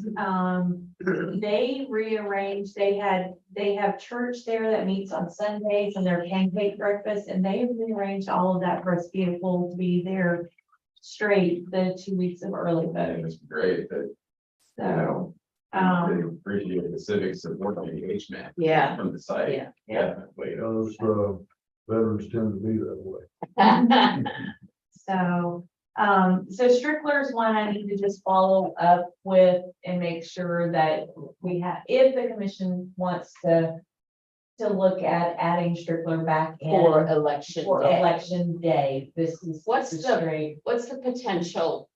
They rearranged, they have church there that meets on Sundays and their pancake breakfast, and they rearranged all of that for us to be able to be there straight the 2 weeks of early And voting. it's great that, you know, they appreciate the civic support and engagement Yeah. from the site. Yeah. Definitely. Those veterans tend to be that way. So, so Strickler's one I need to just follow up with and make sure that we have, if the commission wants to look at adding Strickler back in For election for day. election day, this is. What's this is the- straight What's the potential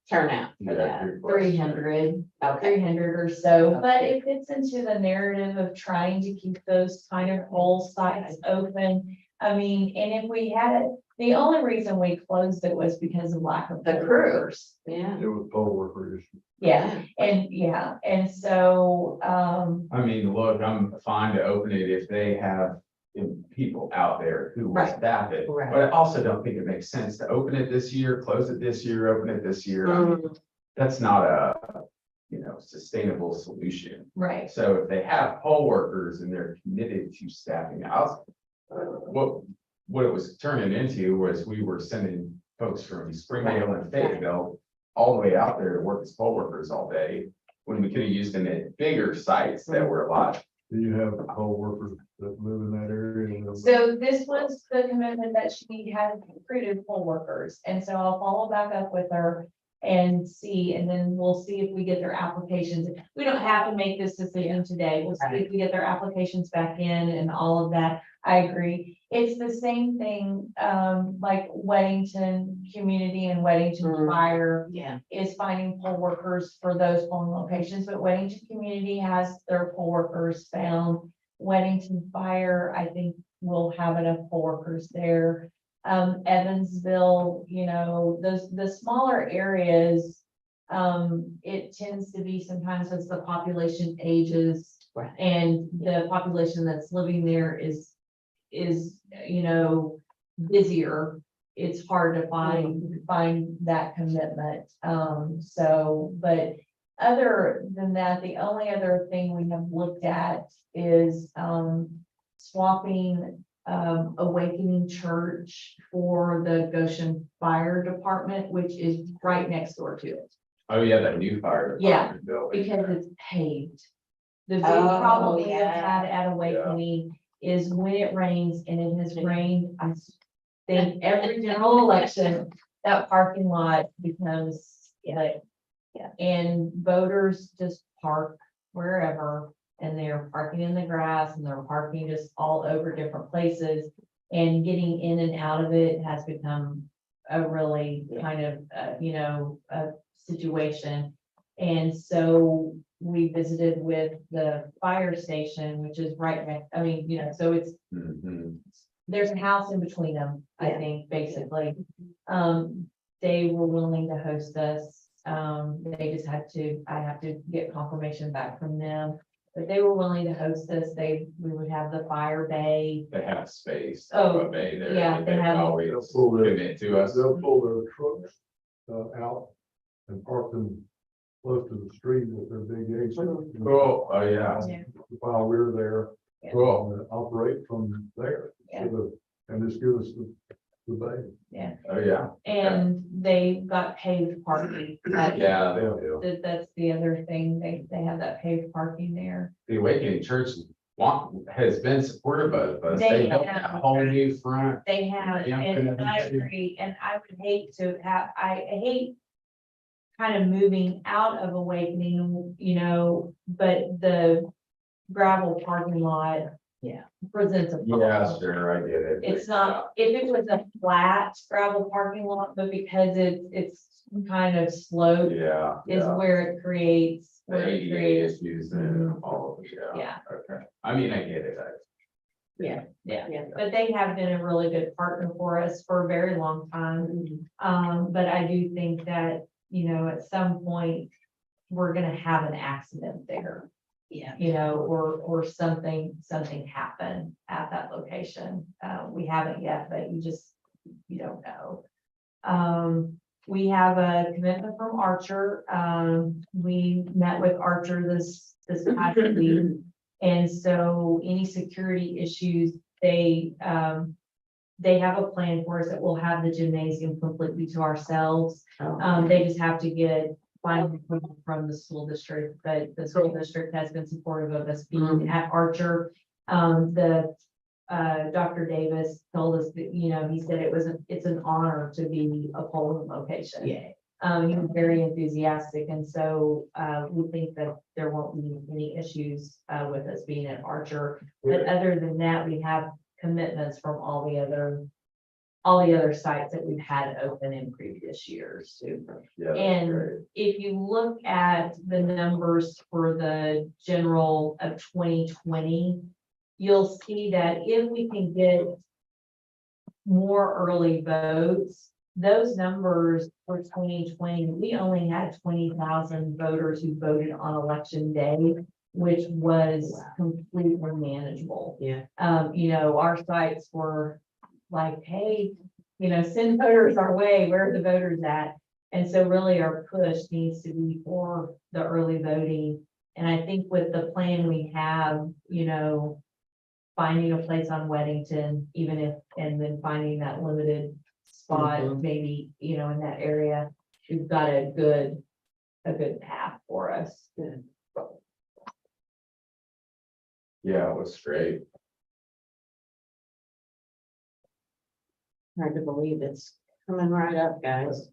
turnout for Yeah, that? good question. 300, Okay. 300 or so, but it fits into the narrative of trying to keep those kind of whole sites open. I mean, and if we had, the only reason we closed it was because of lack of. The poll crew. workers. Yeah. It was poll worker issue. Yeah, and so, I mean, look, I'm fine to open it if they have people out there who will Right. staff it. Right. But I also don't think it makes sense to open it this year, close it this year, open it this year. I mean, that's not a, sustainable solution. right, So if they have poll workers and they're committed to staffing out, what it was turning into was we were sending folks from Springdale and Fayetteville all the way out there to work as poll workers all day, when we could have used them at bigger sites that were a lot. Do you have poll workers that live in that area? so this was the commitment that she had recruited poll workers, and so I'll follow back up with her. And see, and then we'll see if we get their applications. We don't have to make this decision today. We'll see if we get their applications back in and all of that. I agree. It's the same thing, like Weddington Community and Weddington Fire Yeah. is finding poll workers for those polling locations, but Weddington Community has their poll workers found. Weddington Fire, I think, will have enough poll workers there. Evansville, the smaller areas, it tends to be sometimes as the population ages. Right. And the population that's living there is, busier. It's hard to find that commitment. But other than that, the only other thing we have looked at is, swapping Awakening Church for the Goshen Fire Department, which is right next door to it, Oh, yeah, that new fire Yeah, department building. because it's paved. The big Oh, problem we have yeah. had at Awakening is when it rains, and it has rained, I think every general election, that parking lot becomes, and voters just park wherever. And they're parking in the grass, and they're parking just all over different places, and getting in and out of it has become a really kind of, a situation. And so we visited with the fire station, which is right next, so it's, Mhm. there's a house in between them, I Yeah. think, basically. They were willing to host us. They just I have to get confirmation back from them. But they were willing to host us. We would have the fire bay. They have space. Oh, up bay there, yeah, that they they have- always They'll pull their- commit to us. They'll pull their trucks out and park them close to the street with their big AC. Cool, oh, yeah, While we're there, cool, operate from there. Yeah. And just give us the bay. oh, yeah. And they got paved parking. Yeah, they do. That's the other thing. They have that paved parking there. The Awakening Church has been supportive of us. They They built that have. whole new front. They have, Yeah, and I agree, and I would hate to have, I hate kind of moving out of Awakening, but the gravel parking lot. Yeah. Presents a Yeah, problem. sure, I get it. It's not, if it was a flat gravel parking lot, but because it's kind of sloped Yeah, is yeah. where it creates. The Where it ADA creates, issues and all of it, yeah. yeah, Okay, I mean, I get it. yeah, Yeah. but they have been a really good partner for us for a very long time. But I do think that, at some point, we're gonna have an accident there, Yeah. you know, or something happen at that location. We haven't yet, but you don't know. We have a commitment from Archer. We met with Archer this past week. And so any security issues, they have a plan for us that we'll have the gymnasium completely to ourselves. They just have to get final approval from the school district, but the school district has been supportive of us being at Archer. Dr. Davis told us that, you know, he said it's an honor to be a polling location. Yeah. He was very enthusiastic, and so, we think that there won't be any issues, with us being at Archer. But other than that, we have commitments from all the other sites that we've had open in previous years. Yeah. And if you look at the numbers for the general of 2020, you'll see that if we can get more early votes, those numbers for 2020, we only had 20,000 voters who voted on election day, which was completely manageable. Yeah. You know, our sites were like, hey, you know, send voters our way, where are the voters at? And so really our push needs to be for the early voting. And I think with the plan we have, you know, finding a place on Weddington, even if, and then finding that limited spot, maybe, you know, in that area, we've got a good path for us. Yeah, it was great. Hard to believe it's coming right up, guys.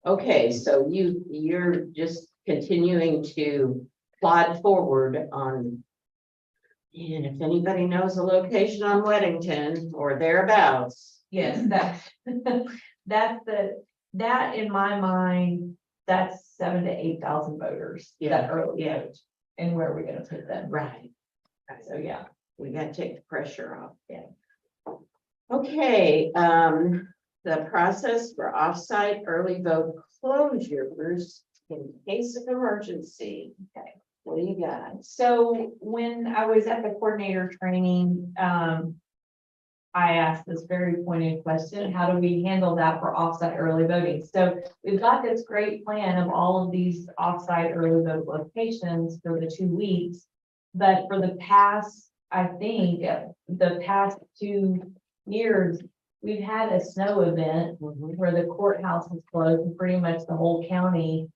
Okay, so you're just continuing to plod forward on. And if anybody knows a location on Weddington or thereabouts. Yes, that in my mind, that's 7,000 to 8,000 voters. That early vote, and where are we gonna put them? Right. So, yeah. We gotta take the pressure off. Yeah. Okay, the process for offsite early vote closures in case of emergency. Okay. What do you got? So when I was at the coordinator training, I asked this very pointed question: how do we handle that for offsite early voting? So we've got this great plan of all of these offsite early vote locations for the 2 weeks. But for the past, I think, the past 2 years, we've had a snow event where the courthouse is closed and pretty much the whole county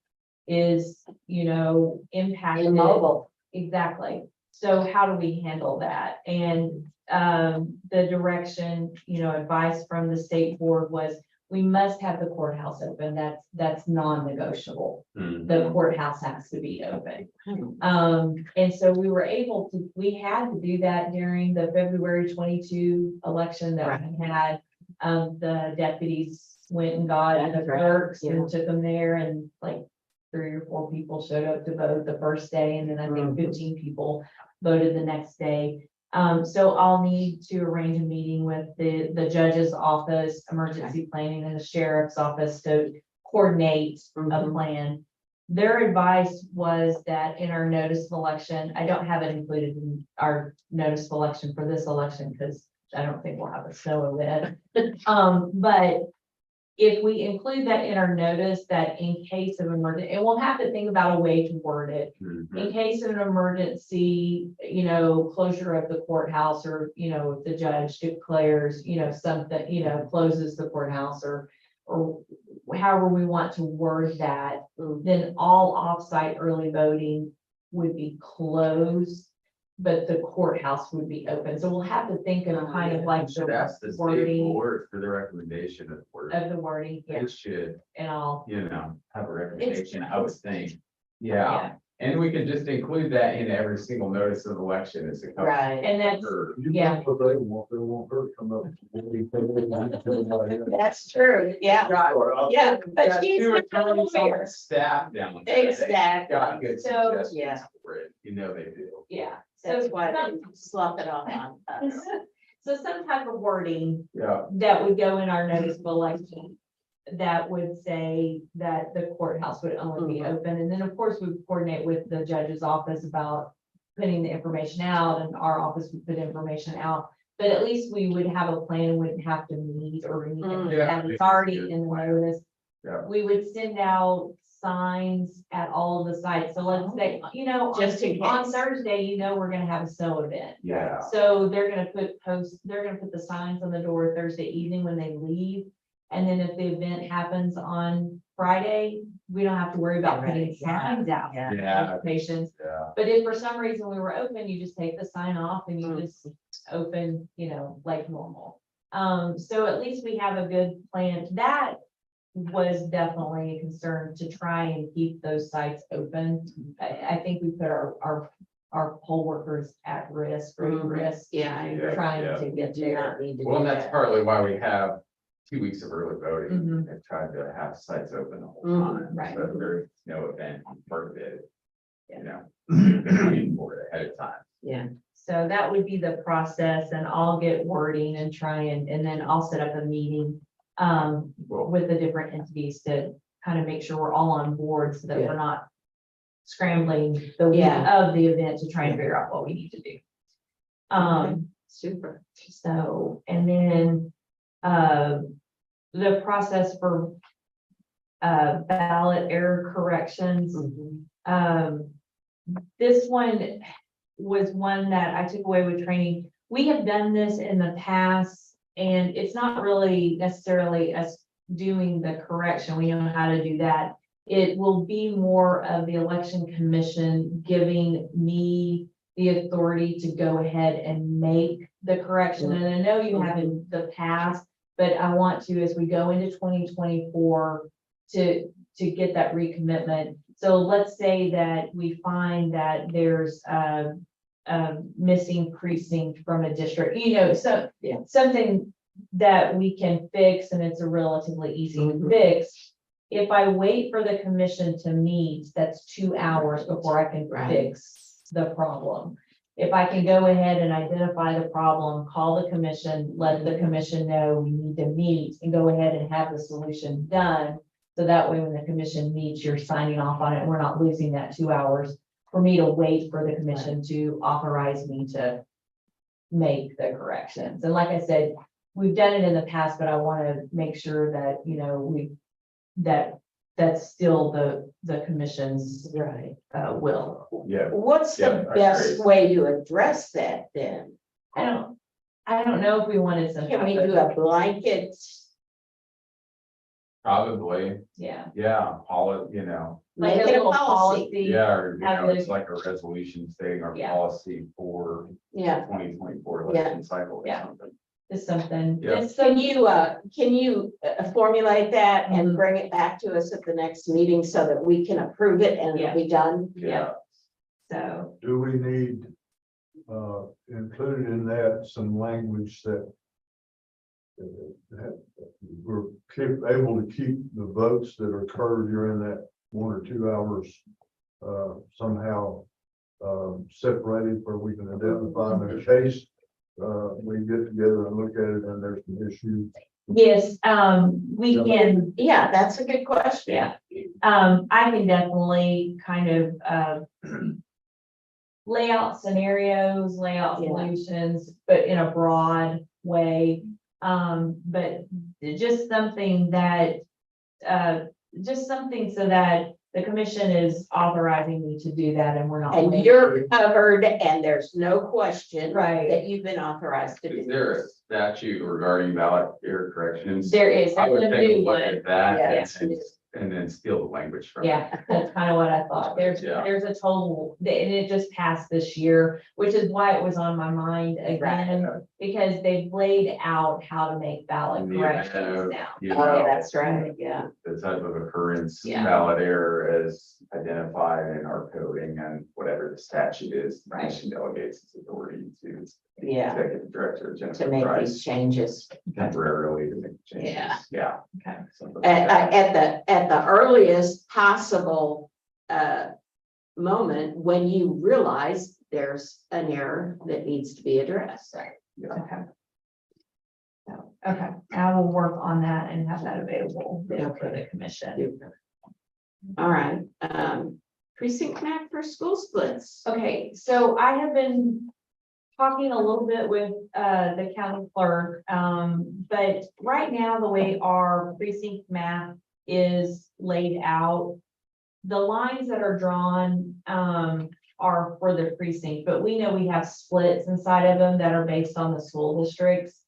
is, you know, impacted. Immobile. Exactly. So how do we handle that? And the direction, you know, advice from the state board was we must have the courthouse open. That's non-negotiable. The courthouse has to be open. And so we had to do that during the February 22 election that we had. The deputies went and got the clerks and took them there, and like 3 or 4 people showed up to vote the first day, and then I think 15 people voted the next day. So I'll need to arrange a meeting with the judge's office, emergency planning, and the sheriff's office to coordinate a plan. Their advice was that in our notice of election, I don't have it included in our notice of election for this election because I don't think we'll have a snow event. But if we include that in our notice, that in case of emergency, and we'll have to think about a way to word it. In case of an emergency, you know, closure of the courthouse, or, you know, if the judge declares, you know, something, you know, closes the courthouse, or however we want to word that, then all offsite early voting would be closed, but the courthouse would be open. So we'll have to think of kind of like Should ask the the state wording board for the recommendation of word. of the wording, yeah, It should, and all. you know, have a recommendation, I would think. Yeah, and we could just include that in every single notice of election as a. Right. And that's, You Yeah. know what they want her to come up. That's true, yeah. Yeah, but she's Two not attorneys on aware. staff down there. Exactly. Got good So, suggestions yeah. for it, you know they do. yeah. That's So why some- they slap it off on us. So some type of wording Yeah. that would go in our notice of election. that would say that the courthouse would only be open. And then, of course, we would coordinate with the judge's office about putting the information out, and our office would put information out. But at least we would have a plan, wouldn't have to meet or anything. Yeah. And it's already in the notice. Yeah. We would send out signs at all of the sites. So let's say, Just in on case. Thursday, we're gonna have a snow event. Yeah. So they're gonna they're gonna put the signs on the door Thursday evening when they leave. And then if the event happens on Friday, we don't have to worry about putting signs out. Yeah. Patients. Yeah. But if for some reason we were open, you just take the sign off and you just open, like normal. So at least we have a good plan. That was definitely a concern to try and keep those sites open. I think we put our poll workers at risk, great risk. Yeah, I agree. Trying Yeah. to get Do there. not need to Well, do and that's that. partly why we have 2 weeks of early voting. Mhm. They've tried to have sites open the whole Mhm, time. right. So there's no event part of it. Yeah. Waiting for it ahead of time. Yeah, So that would be the process, and I'll get wording and try and then I'll set up a meeting Well, with the different entities to kind of make sure we're all on board so that Yeah. we're not scrambling the week Yeah. of the event to try and figure out what we need to do. super. So, and then, the process for ballot error corrections. This one was one that I took away with training. We have done this in the past, and it's not really necessarily us doing the correction. We know how to do that. It will be more of the election commission giving me the authority to go ahead and make the correction. And I know you have in the past, but I want to, as we go into 2024, to get that recommitment. So let's say that we find that there's a missing precinct from a district, so Yeah. something that we can fix, and it's a relatively easy fix. If I wait for the commission to meet, that's 2 hours before I can Right. fix the problem. If I can go ahead and identify the problem, call the commission, let the commission know we need to meet, and go ahead and have the solution done. So that way, when the commission meets, you're signing off on it. We're not losing that 2 hours for me to wait for the commission to authorize me to make the corrections. And like I said, we've done it in the past, but I want to make sure that, that's still the commission's Right. will. yeah. What's Yeah, the that's best great. way to address that then? I don't know if we wanted some. Can we type do of- a blanket? Probably, Yeah. yeah, Like Make a it a little policy. yeah, or, Have it's the- like a resolution stating our Yeah. policy for Yeah. 2024 Yeah. election cycle or Yeah. something. Just something. Yeah. Just Can some- you formulate that and Mhm. bring it back to us at the next meeting so that we can approve it and it'll be done? Yeah, So, Do we need, included in that some language that we're able to keep the votes that occur during that 1 or 2 hours somehow separated where we can identify them in case we get together and look at it and there's an issue. yes, we can, Yeah, that's a good question. yeah. I can definitely kind of, lay out scenarios, lay out Yeah. solutions, but in a broad way. But just something that, just something so that the commission is authorizing me to do that and we're not. And waiting. you're covered and there's no question Right, that you've been authorized to is do. there a statute regarding ballot error corrections? there is, I would that's a take a new look one. at that Yes, and it is. and then steal the language from it. Yeah, that's kind of what I thought. There's Yeah. a total, and it just passed this year, which is why it was on my mind again, because they've laid out how to make ballot In the corrections event now. You Oh, know, that's right, yeah. the type of occurrence Yeah. ballot error is identified in our coding and whatever the statute is. the Right. commission delegates its authority to Yeah, executive director to Jennifer make these Price changes. temporarily to make changes. Yeah. Yeah. Okay. Something like At, that. at the earliest possible, moment when you realize there's an error that needs to be addressed. Okay. So, Okay, I will work on that and have that available for Okay. the commission. All right, precinct map for school splits. Okay, so I have been talking a little bit with the county clerk, but right now, the way our precinct map is laid out, the lines that are drawn are for the precinct, but we know we have splits inside of them that are based on the school districts.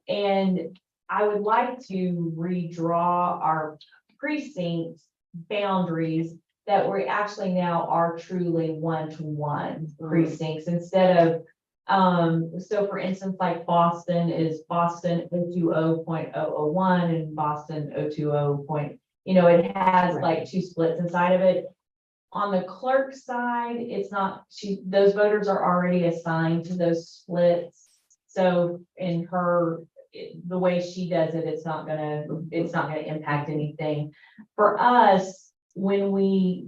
And I would like to redraw our precinct boundaries that we actually now are truly one-to-one precincts instead of, so for instance, like Boston is Boston 020.001 and Boston 020. It has like two splits inside of it. On the clerk side, it's not, those voters are already assigned to those splits. So in the way she does it, it's not gonna impact anything. For us, when we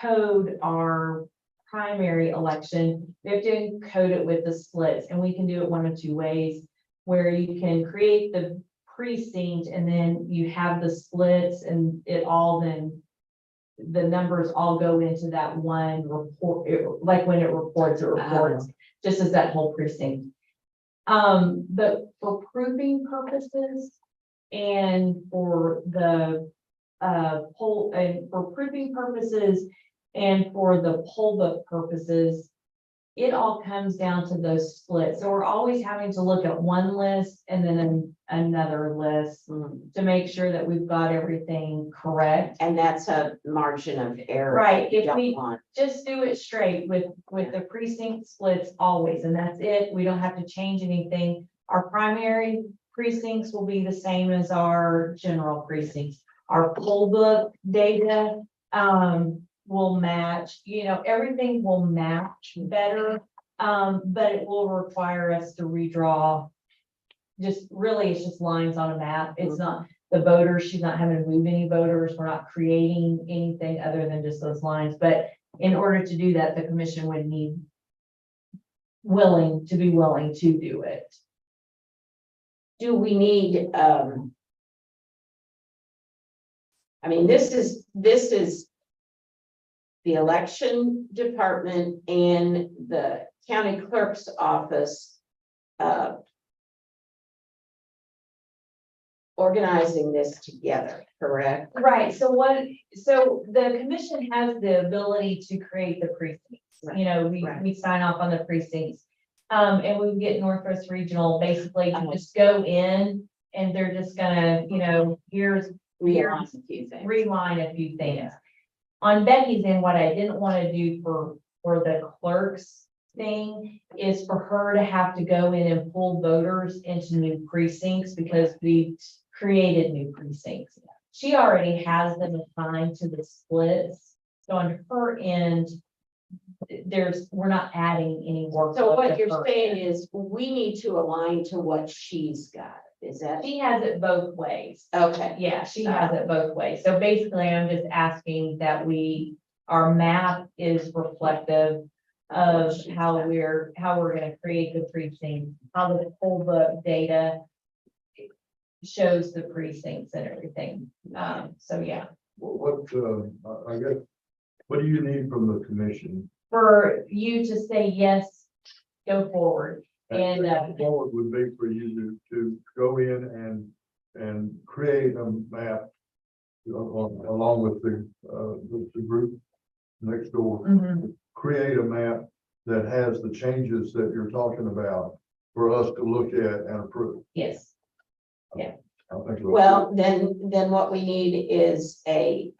code our primary election, we have to encode it with the splits, and we can do it one of two ways, where you can create the precinct and then you have the splits and it all then the numbers all go into that one report, like when it reports, just as that whole precinct. But for proving purposes and for the poll and for proving purposes and for the poll book purposes, it all comes down to those splits. So we're always having to look at one list and then another list to make sure that we've got everything correct. And that's a margin of error. Right, you if don't we want. just do it straight with the precinct splits always, and that's it. We don't have to change anything. Our primary precincts will be the same as our general precincts. Our poll book data, will match, everything will match better. But it will require us to redraw. It's just lines on a map. It's not the voters. She's not having to move any voters. We're not creating anything other than just those lines. But in order to do that, the commission would need willing to do it. Do we need, this is the election department and the county clerk's office organizing this together, correct? Right, so the commission has the ability to create the precincts, we sign off on the precincts. And we get Northwest Regional basically to just go in and they're just gonna, here's reline a few things. On Becky's end, what I didn't want to do for the clerk's thing is for her to have to go in and pull voters into new precincts because we created new precincts. She already has them assigned to the splits. So on her end, we're not adding any work. So what you're saying is we need to align to what she's got. Is that? She has it both ways. Okay. Yeah, she has it both ways. So basically, I'm just asking that our map is reflective of how we're gonna create the precinct, how the poll book data shows the precincts and everything. So yeah, What, I guess, what do you need from the commission? for you to say, yes, go forward. And Forward would be for you to go in and create a map along with the group next door. Create a map that has the changes that you're talking about for us to look at and approve. yes, I think Well, then what we need is a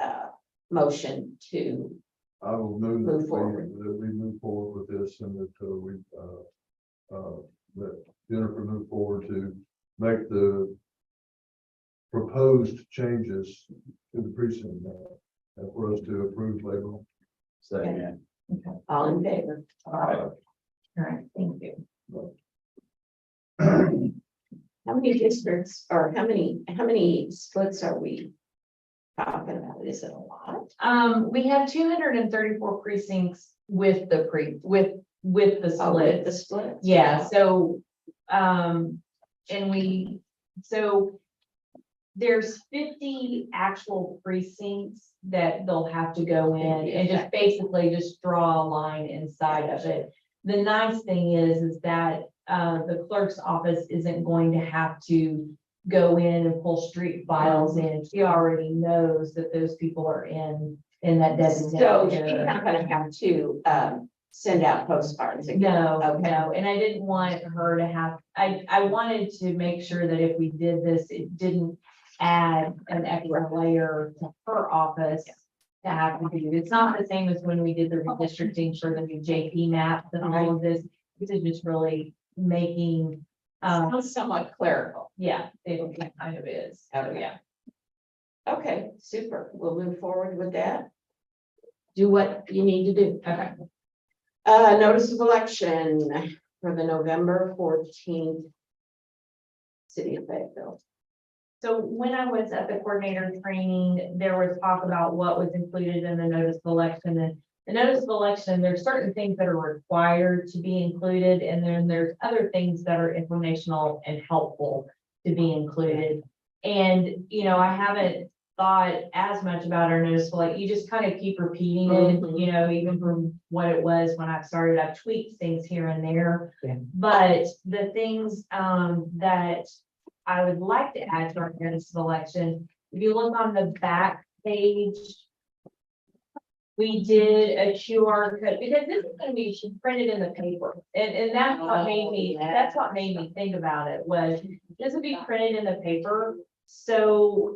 motion to, I will move Move forward. that we move forward with this and that Jennifer move forward to make the proposed changes to the precinct map and for us to approve later on. Second. all in favor. all right, thank you. How many districts or how many splits are we talking about? Is it a lot? We have 234 precincts with the with the Oh, with the split. splits? Yeah, so, so there's 50 actual precincts that they'll have to go in and just basically just draw a line inside of it. The nice thing is that the clerk's office isn't going to have to go in and pull street files in. She already knows that those people are in that designated So she's area. not gonna have to, send out postcards again. No, Okay. no, and I didn't want her to have, I wanted to make sure that if we did this, it didn't add an extra layer to her office to have to do. It's not the same as when we did the redistricting for the new JP maps and all of this. This is just really making, Sounds somewhat clerical. yeah, it kind of is. So, Okay. yeah. Okay, super. We'll move forward with that. Do what you need to do. Okay. Notice of election for the November 14th. City of Fayetteville. So when I was at the coordinator training, there was talk about what was included in the notice of election, and the notice of election, there's certain things that are required to be included, and then there's other things that are informational and helpful to be included. And, you know, I haven't thought as much about our notice, like, you just kind of keep repeating it, Mhm. you know, even from what it was when I started, I've tweaked things here and there. Yeah. But the things, that I would like to add to our notice of election, if you look on the back page, we did a QR code, because this is gonna be printed in the paper, and that's what made me, that's what made me think about it, was this would be printed in the paper. So,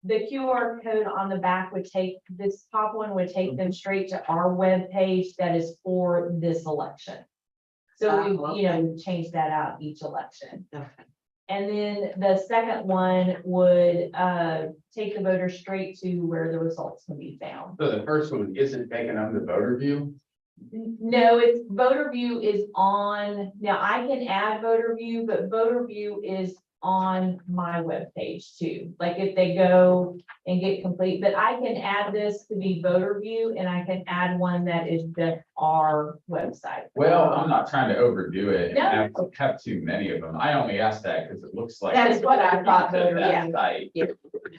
the QR code on the back would take, this top one would take them straight to our web page that is for this election. So we, you know, change that out each election. Okay. And then the second one would take the voter straight to where the results can be found. So the first one isn't taking up the voter view? No, it's voter view is on, now I can add voter view, but voter view is on my webpage too. Like if they go and get complete, but I can add this to be voter view, and I can add one that is just our website. Well, I'm not trying to overdo it and No. have too many of them. I only asked that because it looks like. That's what I thought, That yeah. site- Yeah.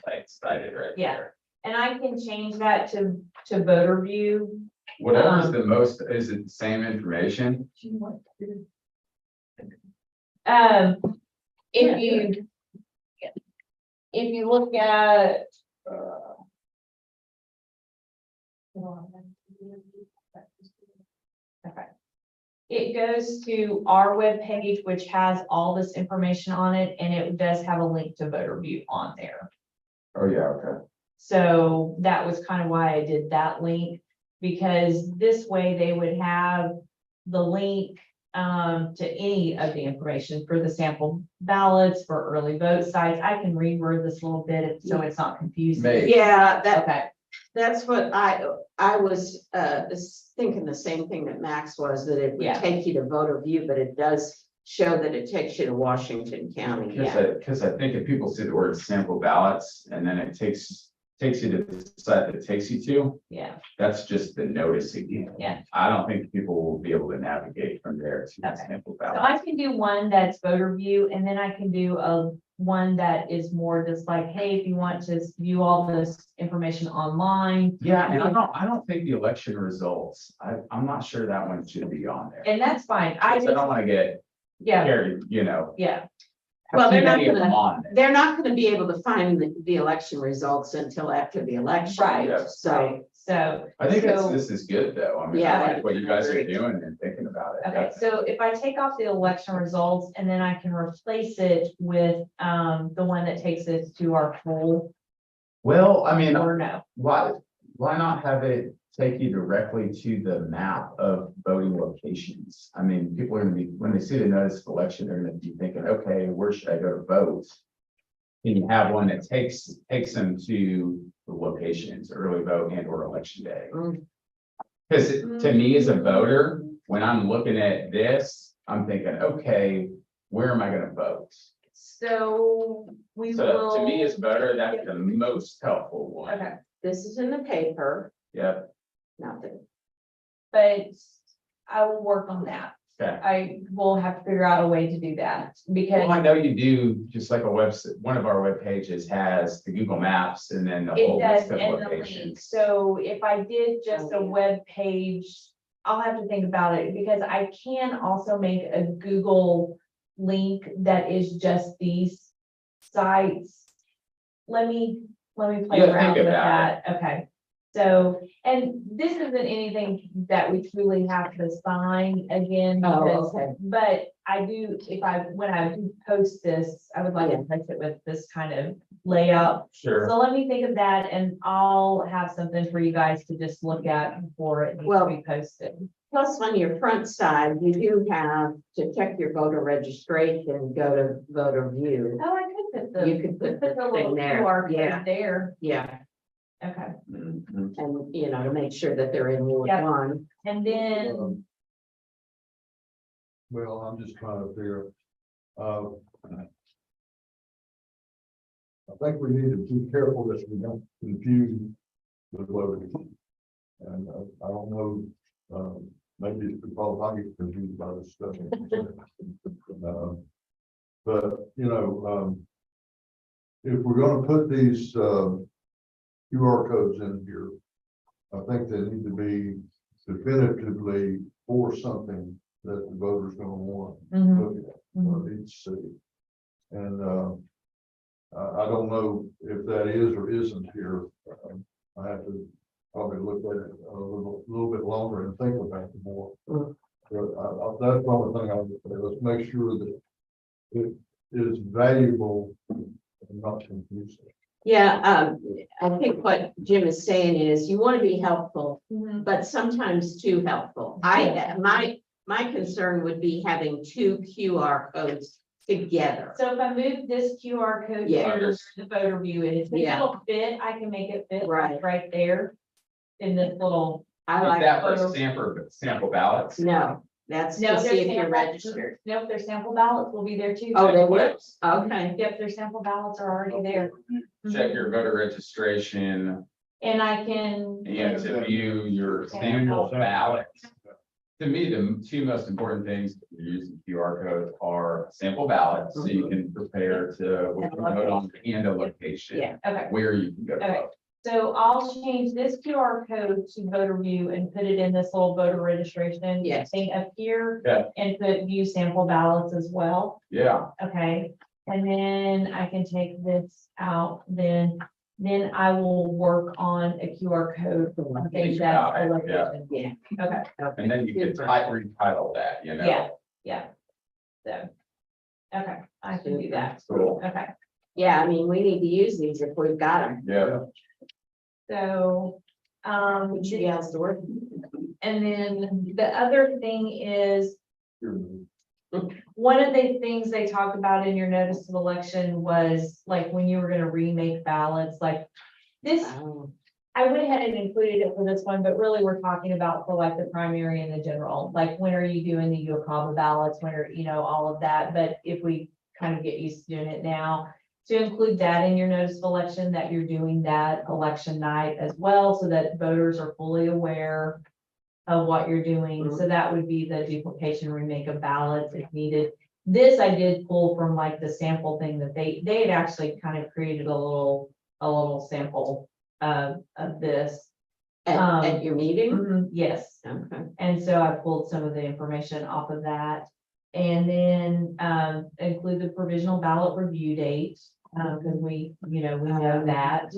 Site cited right Yeah. there. And I can change that to voter view. Whatever is the most, is it the same information? If you look at. Okay. It goes to our webpage, which has all this information on it, and it does have a link to voter view on there. Oh, yeah, okay. So that was kind of why I did that link, because this way they would have the link to any of the information for the sample ballots, for early vote sites. I can reword this a little bit so it's not confusing. Maybe. Yeah, Okay, that's what I was thinking the same thing that Max was, that it would Yeah. take you to voter view, but it does show that it takes you to Washington County. Because I think if people see the word sample ballots and then it takes you to the site that takes you to, yeah, that's just the noticing. Yeah. I don't think people will be able to navigate from there to the Okay. sample so ballot. I can do one that's voter view, and then I can do one that is more just like, hey, if you want to view all this information online. Yeah, and I don't think the election results, I'm not sure that one should be on there. And that's fine, I don't want to get yeah, carried, you know. yeah, Well, have too they're not many of them gonna- on there. They're not gonna be able to find the election results until after the election. Right. Yeah. So, so. I think so- this is good, though. I mean, Yeah, I like what you guys are I agree. doing and thinking about it. Okay, so if I take off the election results and then I can replace it with the one that takes us to our poll, Well, I mean, or no? why not have it take you directly to the map of voting locations? I mean, people are gonna be, when they see the notice of election, they're gonna be thinking, okay, where should I go to vote? And you have one that takes them to the locations, early vote and or election day. Mm. Because to me as a voter, when I'm looking at this, I'm thinking, okay, where am I gonna vote? So we So will. to me as a voter, that's the most helpful one. Okay, this is in the paper, Yep. not that, but I will work on that. Okay. I will have to figure out a way to do that because Well, I know you do, just like a website, one of our web pages has the Google Maps and then the it whole does, list of and the link. locations. So if I did just a Oh, yeah. web page, I'll have to think about it because I can also make a Google link that is just these sites. Let me play Yeah, around think with about that. Okay. So, and this isn't anything that we truly have to sign again. Oh, because- okay. But I do, when I do post this, I would like to post it with this kind of layout. Sure. So let me think of that and I'll have something for you guys to just look at before it needs to Well- be posted. Plus, on your front side, you do have to check your voter registration, go to voter view. Oh, I could put the. You could put the the little thing there, QR code yeah. there. Yeah, Okay, Mhm. and you know, to make sure that they're in Ward Yeah. 1. and then, Well, I'm just trying to figure, I think we need to be careful that we don't confuse the voters. And I don't know, maybe it's because I get confused by this stuff. But, you know, if we're gonna put these, QR codes in here, I think they need to be definitively for something that the voter's gonna want to mhm, look at for each city. And, I don't know if that is or isn't here. I have to probably look at it a little bit longer and think about it more. Mm. But that's the only thing I would say. Let's make sure that it is valuable and not confusing. Yeah, I think what Jim is saying is you want to be helpful, mhm. but sometimes too helpful. My concern would be having 2 QR codes together. So if I move this QR code Yeah. here, the voter view is, if Yeah. it'll fit, I can make it fit Right. right there. In this little, I Is like, that for sample ballots? no, that's no, to their see if you're sample, registered. nope, their sample ballots will be there too. Oh, they will? Mhm. Okay, Yep, their sample ballots are already there. Check your voter registration And I can. and to view your sample ballot. To me, the 2 most important things to use the QR codes are sample ballots, so you can prepare to vote on and a location. yeah. Okay, Where you can go to Okay. vote. so I'll change this QR code to voter view and put it in this little voter registration. Yes. Thing up here. Yeah. And put view sample ballots as well. Yeah, Okay, and then I can take this out, then I will work on a QR code for one thing Think that's about a it, yeah. location. Yeah. Okay, and then you can retitle that, you know? yeah. So, okay, I can do that. Cool. Okay, Yeah, I mean, we need to use these if we've got them. Yeah. so, Would you be else to work? and then the other thing is, Here. one of the things they talked about in your notice of election was like when you were gonna remake ballots, like this, Oh, I went ahead and included it for this one, but really we're talking about for like the primary and the general, like when are you doing the UOCAVA ballots, when are, all of that, but if we kind of get used to doing it now, to include that in your notice of election, that you're doing that election night as well, so that voters are fully aware of what you're doing, so that would be the duplication remake of ballots if needed. This I did pull from like the sample thing that they had actually kind of created a little sample of this. at your meeting? Yes, Okay. and so I pulled some of the information off of that. And then include the provisional ballot review date, because we know that.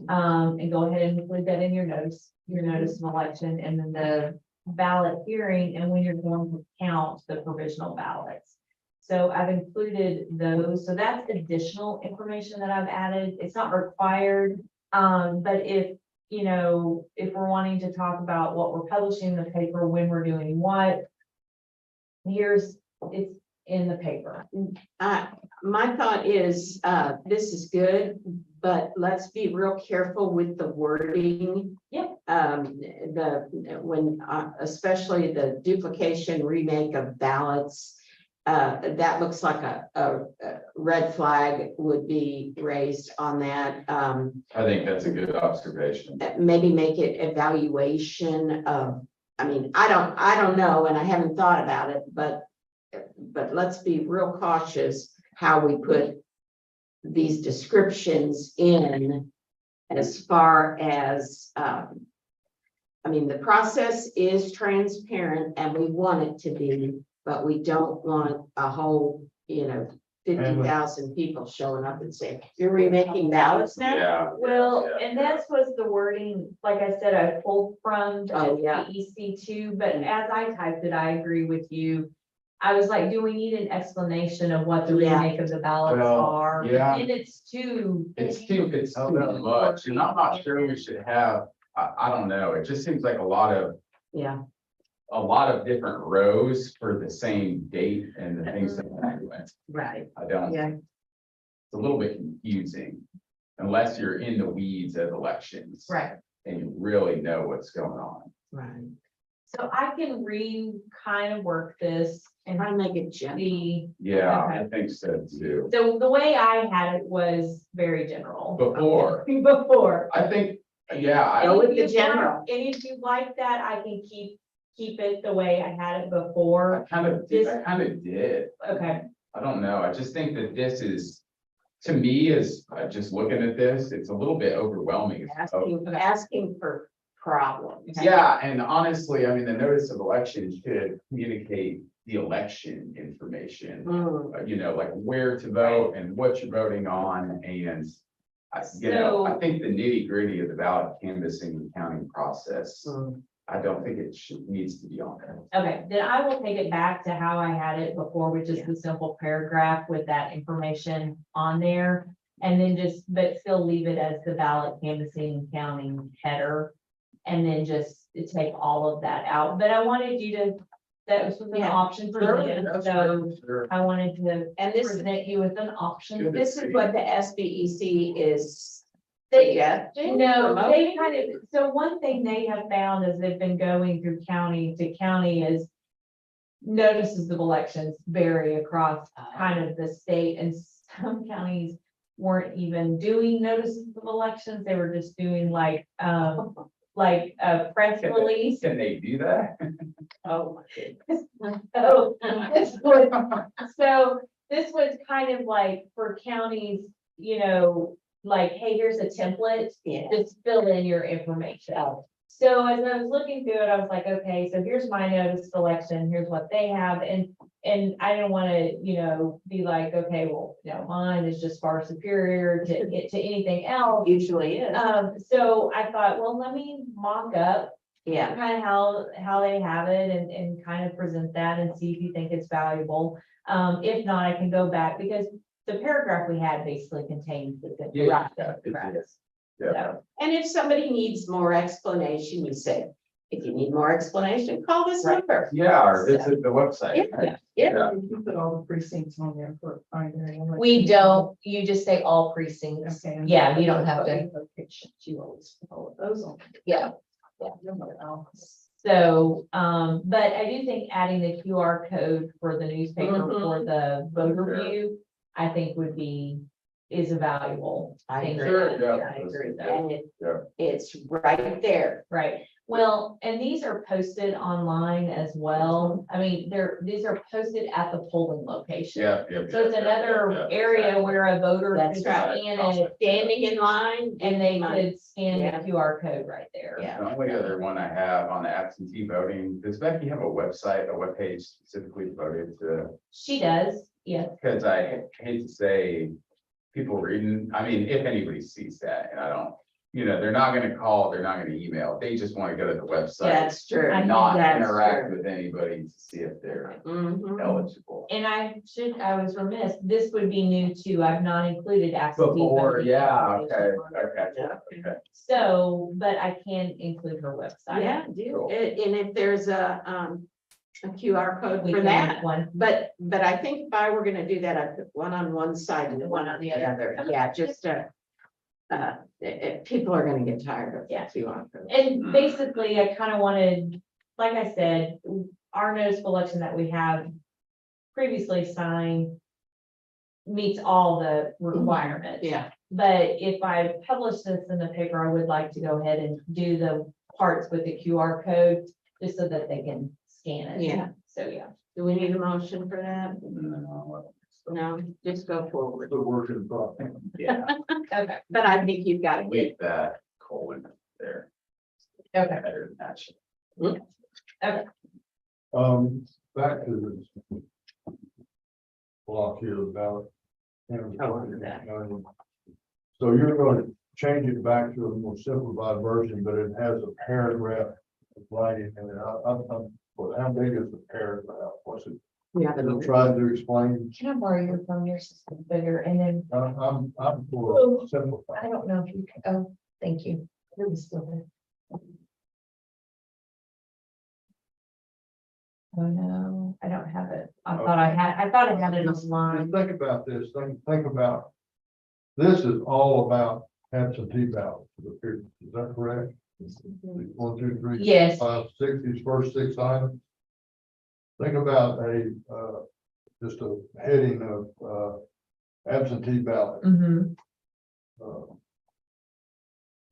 And go ahead and include that in your notice of election, and then the ballot hearing, and when you're going to count the provisional ballots. So I've included those, so that's additional information that I've added. It's not required, but if we're wanting to talk about what we're publishing in the paper, when we're doing what, it's in the paper. My thought is, this is good, but let's be real careful with the wording. Yep. Especially the duplication remake of ballots, that looks like a red flag would be raised on that. I think that's a good observation. Maybe make it evaluation of I mean, I don't know, and I haven't thought about it, but let's be real cautious how we put these descriptions in as far as, I mean, the process is transparent and we want it to be, but we don't want a whole, 50,000 people showing up and saying, you're remaking ballots now? Yeah. Well, Yeah. and that's was the wording, like I said, I pulled from Oh, yeah. the EC two, but as I typed it, I agree with you. I was like, do we need an explanation of what the Yeah. remake of the ballots Well, are? yeah. And it's too. It's too much, and I'm not sure we should have, I don't know, it just seems like a lot of different rows for the same date and the things that Right, I don't. yeah. It's a little bit confusing, unless you're in the weeds of elections. Right. And you really know what's going on. right. So I can kind of work this and Try to make it gentle. the, Yeah, Okay. I think so too. so the way I had it was very general. Before, Before. I think, yeah, Go And with if the you general. like- And if you like that, I can keep it the way I had it before. I kind of did. Okay, I don't know. I just think that this is, to me, is just looking at this, it's a little bit overwhelming. Asking for problems. Yeah, and honestly, I mean, the notice of election should communicate the election information. Mm, Like where to vote and what you're voting on, and I think the nitty gritty of the ballot canvassing and counting process, mm. I don't think it needs to be on there. okay, then I will take it back to how I had it before, which is the simple paragraph with that information on there. And then but still leave it as the ballot canvassing and counting header. And then just take all of that out, but I wanted you to, that was an Yeah. option for you, so Sure. I wanted to And this, present you with an option. Good. this is what the SBEC is. They- suggesting, No, they promoting. kind of, so one thing they have found as they've been going through county to county is notices of elections vary across kind of the state, and some counties weren't even doing notices of elections. They were just doing like a press release. Can they do that? Oh, my goodness. So this was kind of like for counties, like, hey, here's a template, Yeah. just fill in your information. So as I was looking through it, I was like, okay, so here's my notice of election, here's what they have, and I didn't want to, be like, okay, well, mine is just far superior to anything else. Usually is. So I thought, well, let me mock up Yeah, kind of how they have it and kind of present that and see if you think it's valuable. If not, I can go back because the paragraph we had basically contains the. Yeah, it Correct. is. Yeah. So, and if somebody needs more explanation, you say, if you need more explanation, call this Right. number. Yeah, or visit the website. Yeah, yeah. You put all the precincts on there for primary. election. we don't, you just say all precincts. Okay. Yeah, you don't have to, Locations, you always put all of those on. yeah. So, but I do think adding the QR code for the newspaper Mhm. for the voter Sure. view, I think is a valuable. I thing to agree. add. Yeah. I agree. So, And Yeah. it's right there. Right, well, and these are posted online as well. I mean, these are posted at the polling location. Yeah. So it's another area where a voter That's could right. scan it Standing in line. and they money. could scan Yeah. the QR code right there. Yeah. The only other one I have on the absentee voting, does Becky have a webpage specifically devoted to? She does, yes. Because I hate to say, people reading, I mean, if anybody sees that, and I don't, they're not gonna call, they're not gonna email, they just wanna go to the website. That's true. I think Not that's interact true. with anybody to see if they're Mhm. eligible. And I was remiss, this would be new too. I've not included absentee. Before, voting yeah, information okay, on it. okay. So, but I can include her website. Yeah, do. And if there's a QR code We for can that. make one. But I think if I were gonna do that, I'd put one on one side and one on the other. Yeah, just people are gonna get tired of Yeah. QR codes. And basically, I kind of wanted, like I said, our notice of election that we have previously signed meets all the requirements. Yeah, But if I publish this in the paper, I would like to go ahead and do the parts with the QR code just so that they can scan it. Yeah. So, yeah. Do we need a motion for that? No, just go forward. The work in progress. Yeah, Okay. But I think you've got to get, leave that colon there. Okay. Better than that shit. Back to this. Block here about. So you're going to change it back to a more simplified version, but it has a paragraph of writing in it. Well, how big is the paragraph? What's it? yeah, I'm trying to explain. Can I borrow your phone, your system bigger, and then, I'm for simplify. I don't know if you, oh, thank you. It was still there. Oh, no, I don't have it. I thought I had it online. Think about this, think about, this is all about absentee ballots. Is that correct? 1, 2, 3, Yes. 4, 5, 6, these first 6 items. Think about just a heading of, absentee ballot, Mm-hmm.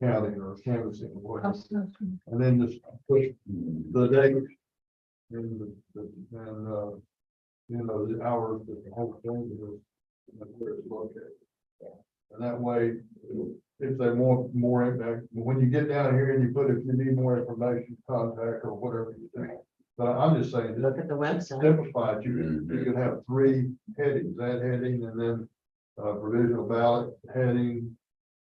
counting or canvassing, or whatever. And then just push the date and the hours that the whole thing is, and where it's located. And that way, if they want more impact, when you get down here and you put, if you need more information, contact or whatever you think. But I'm just saying, look at the website. simplified, you can have 3 headings, that heading, and then provisional ballot heading,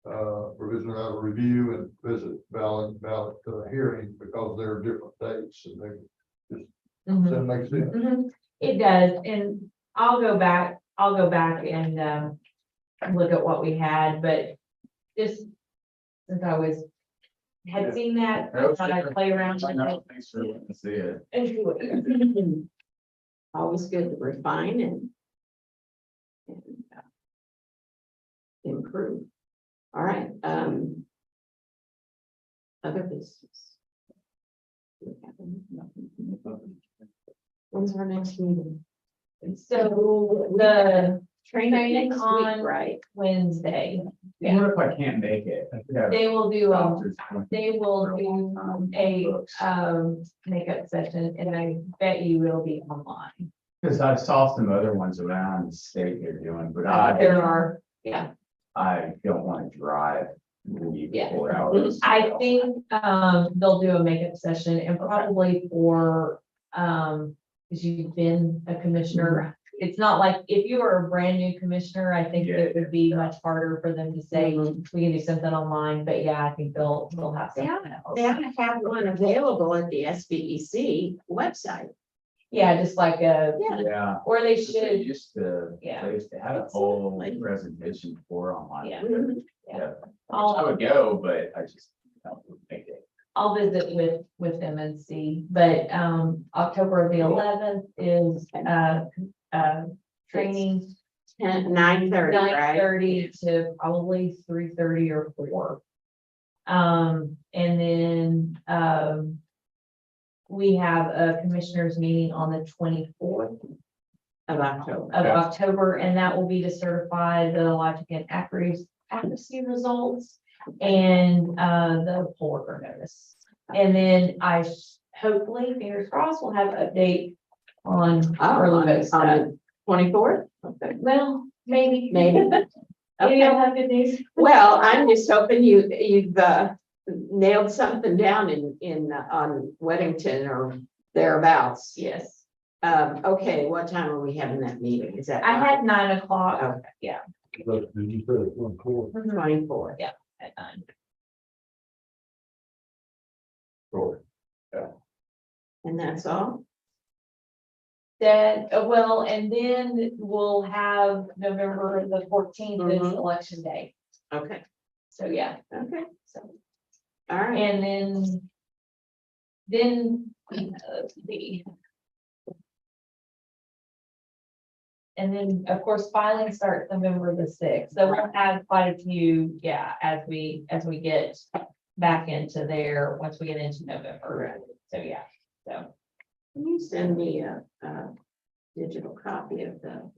provisional ballot review, and visit ballot hearing, because there are different dates, and they just, does that make sense? Mhm. It does, and I'll go back and look at what we had, but just since had seen that, I thought I'd play around with it. Thanks for letting me see it. and see what you- Always good to refine and improve. All right, other business. When's our next meeting? So the Training Training next on- week, right? Wednesday, What if I can't make it? I could have they will do doctor's a makeup session, and I bet you will be online. Because I saw some other ones around the state they're doing, but There are, yeah. I don't want to drive. Maybe Yeah. 4 hours. I think, they'll do a makeup session, and probably for, because you've been a commissioner. It's not like, if you were a brand new commissioner, I think it would be much harder for them to say, we can do something online, but yeah, I think they'll have They something They else. ought to have one available at the SBEC website. Yeah, just like Yeah. or they They should, used to, Yeah. they had a whole Exactly. presentation before online. Yeah. Yeah. I I'll, would go, but I just don't make it. I'll visit with them and see, but, October the 11th is, training. 9:30, right? 9:30 to probably 3:30 or 4. And then, we have a commissioners meeting on the 24th Of October. of October, and that will be to certify the logic and accuracy results and, the poll worker notice. And then hopefully, fingers crossed, we'll have an update on early vote stuff. On the 24th? Okay. Well, maybe. Maybe. Maybe I'll have good news. Well, I'm just hoping you've nailed something down on Weddington or thereabouts. Yes, Okay, what time are we having that meeting? Is that? I had 9 o'clock. Okay. Yeah. But did you say it's 1 4? 24. Yeah. At 9. And that's all? That, well, and then we'll have November the 14th is Mhm. election day. Okay, So, yeah, okay, so, all right. and then, let's see. And then, of course, filing starts November the 6th, so we'll have quite a few, yeah, as we get back into there, once we get into November. So, yeah, so. Can you send me a digital copy of the?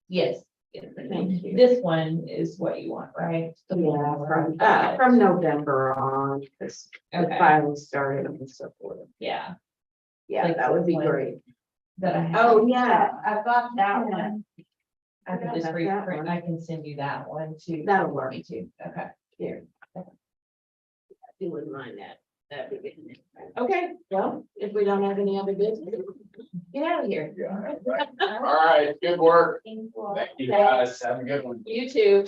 Yes, Thank you. This one is what you want, right? Yeah, from November on, because the Okay, filing started and so forth. yeah, Yeah, Like that would be this one. great. that I have. Oh, yeah, I've got that one. I can just Got that reprint, one. I can send you that one too. That'll work. Me too, okay. Here. You wouldn't mind that, that'd be good. Okay, well, if we don't have any other business, get out of here. All right, good work. Thank you guys. Have a good one. You too.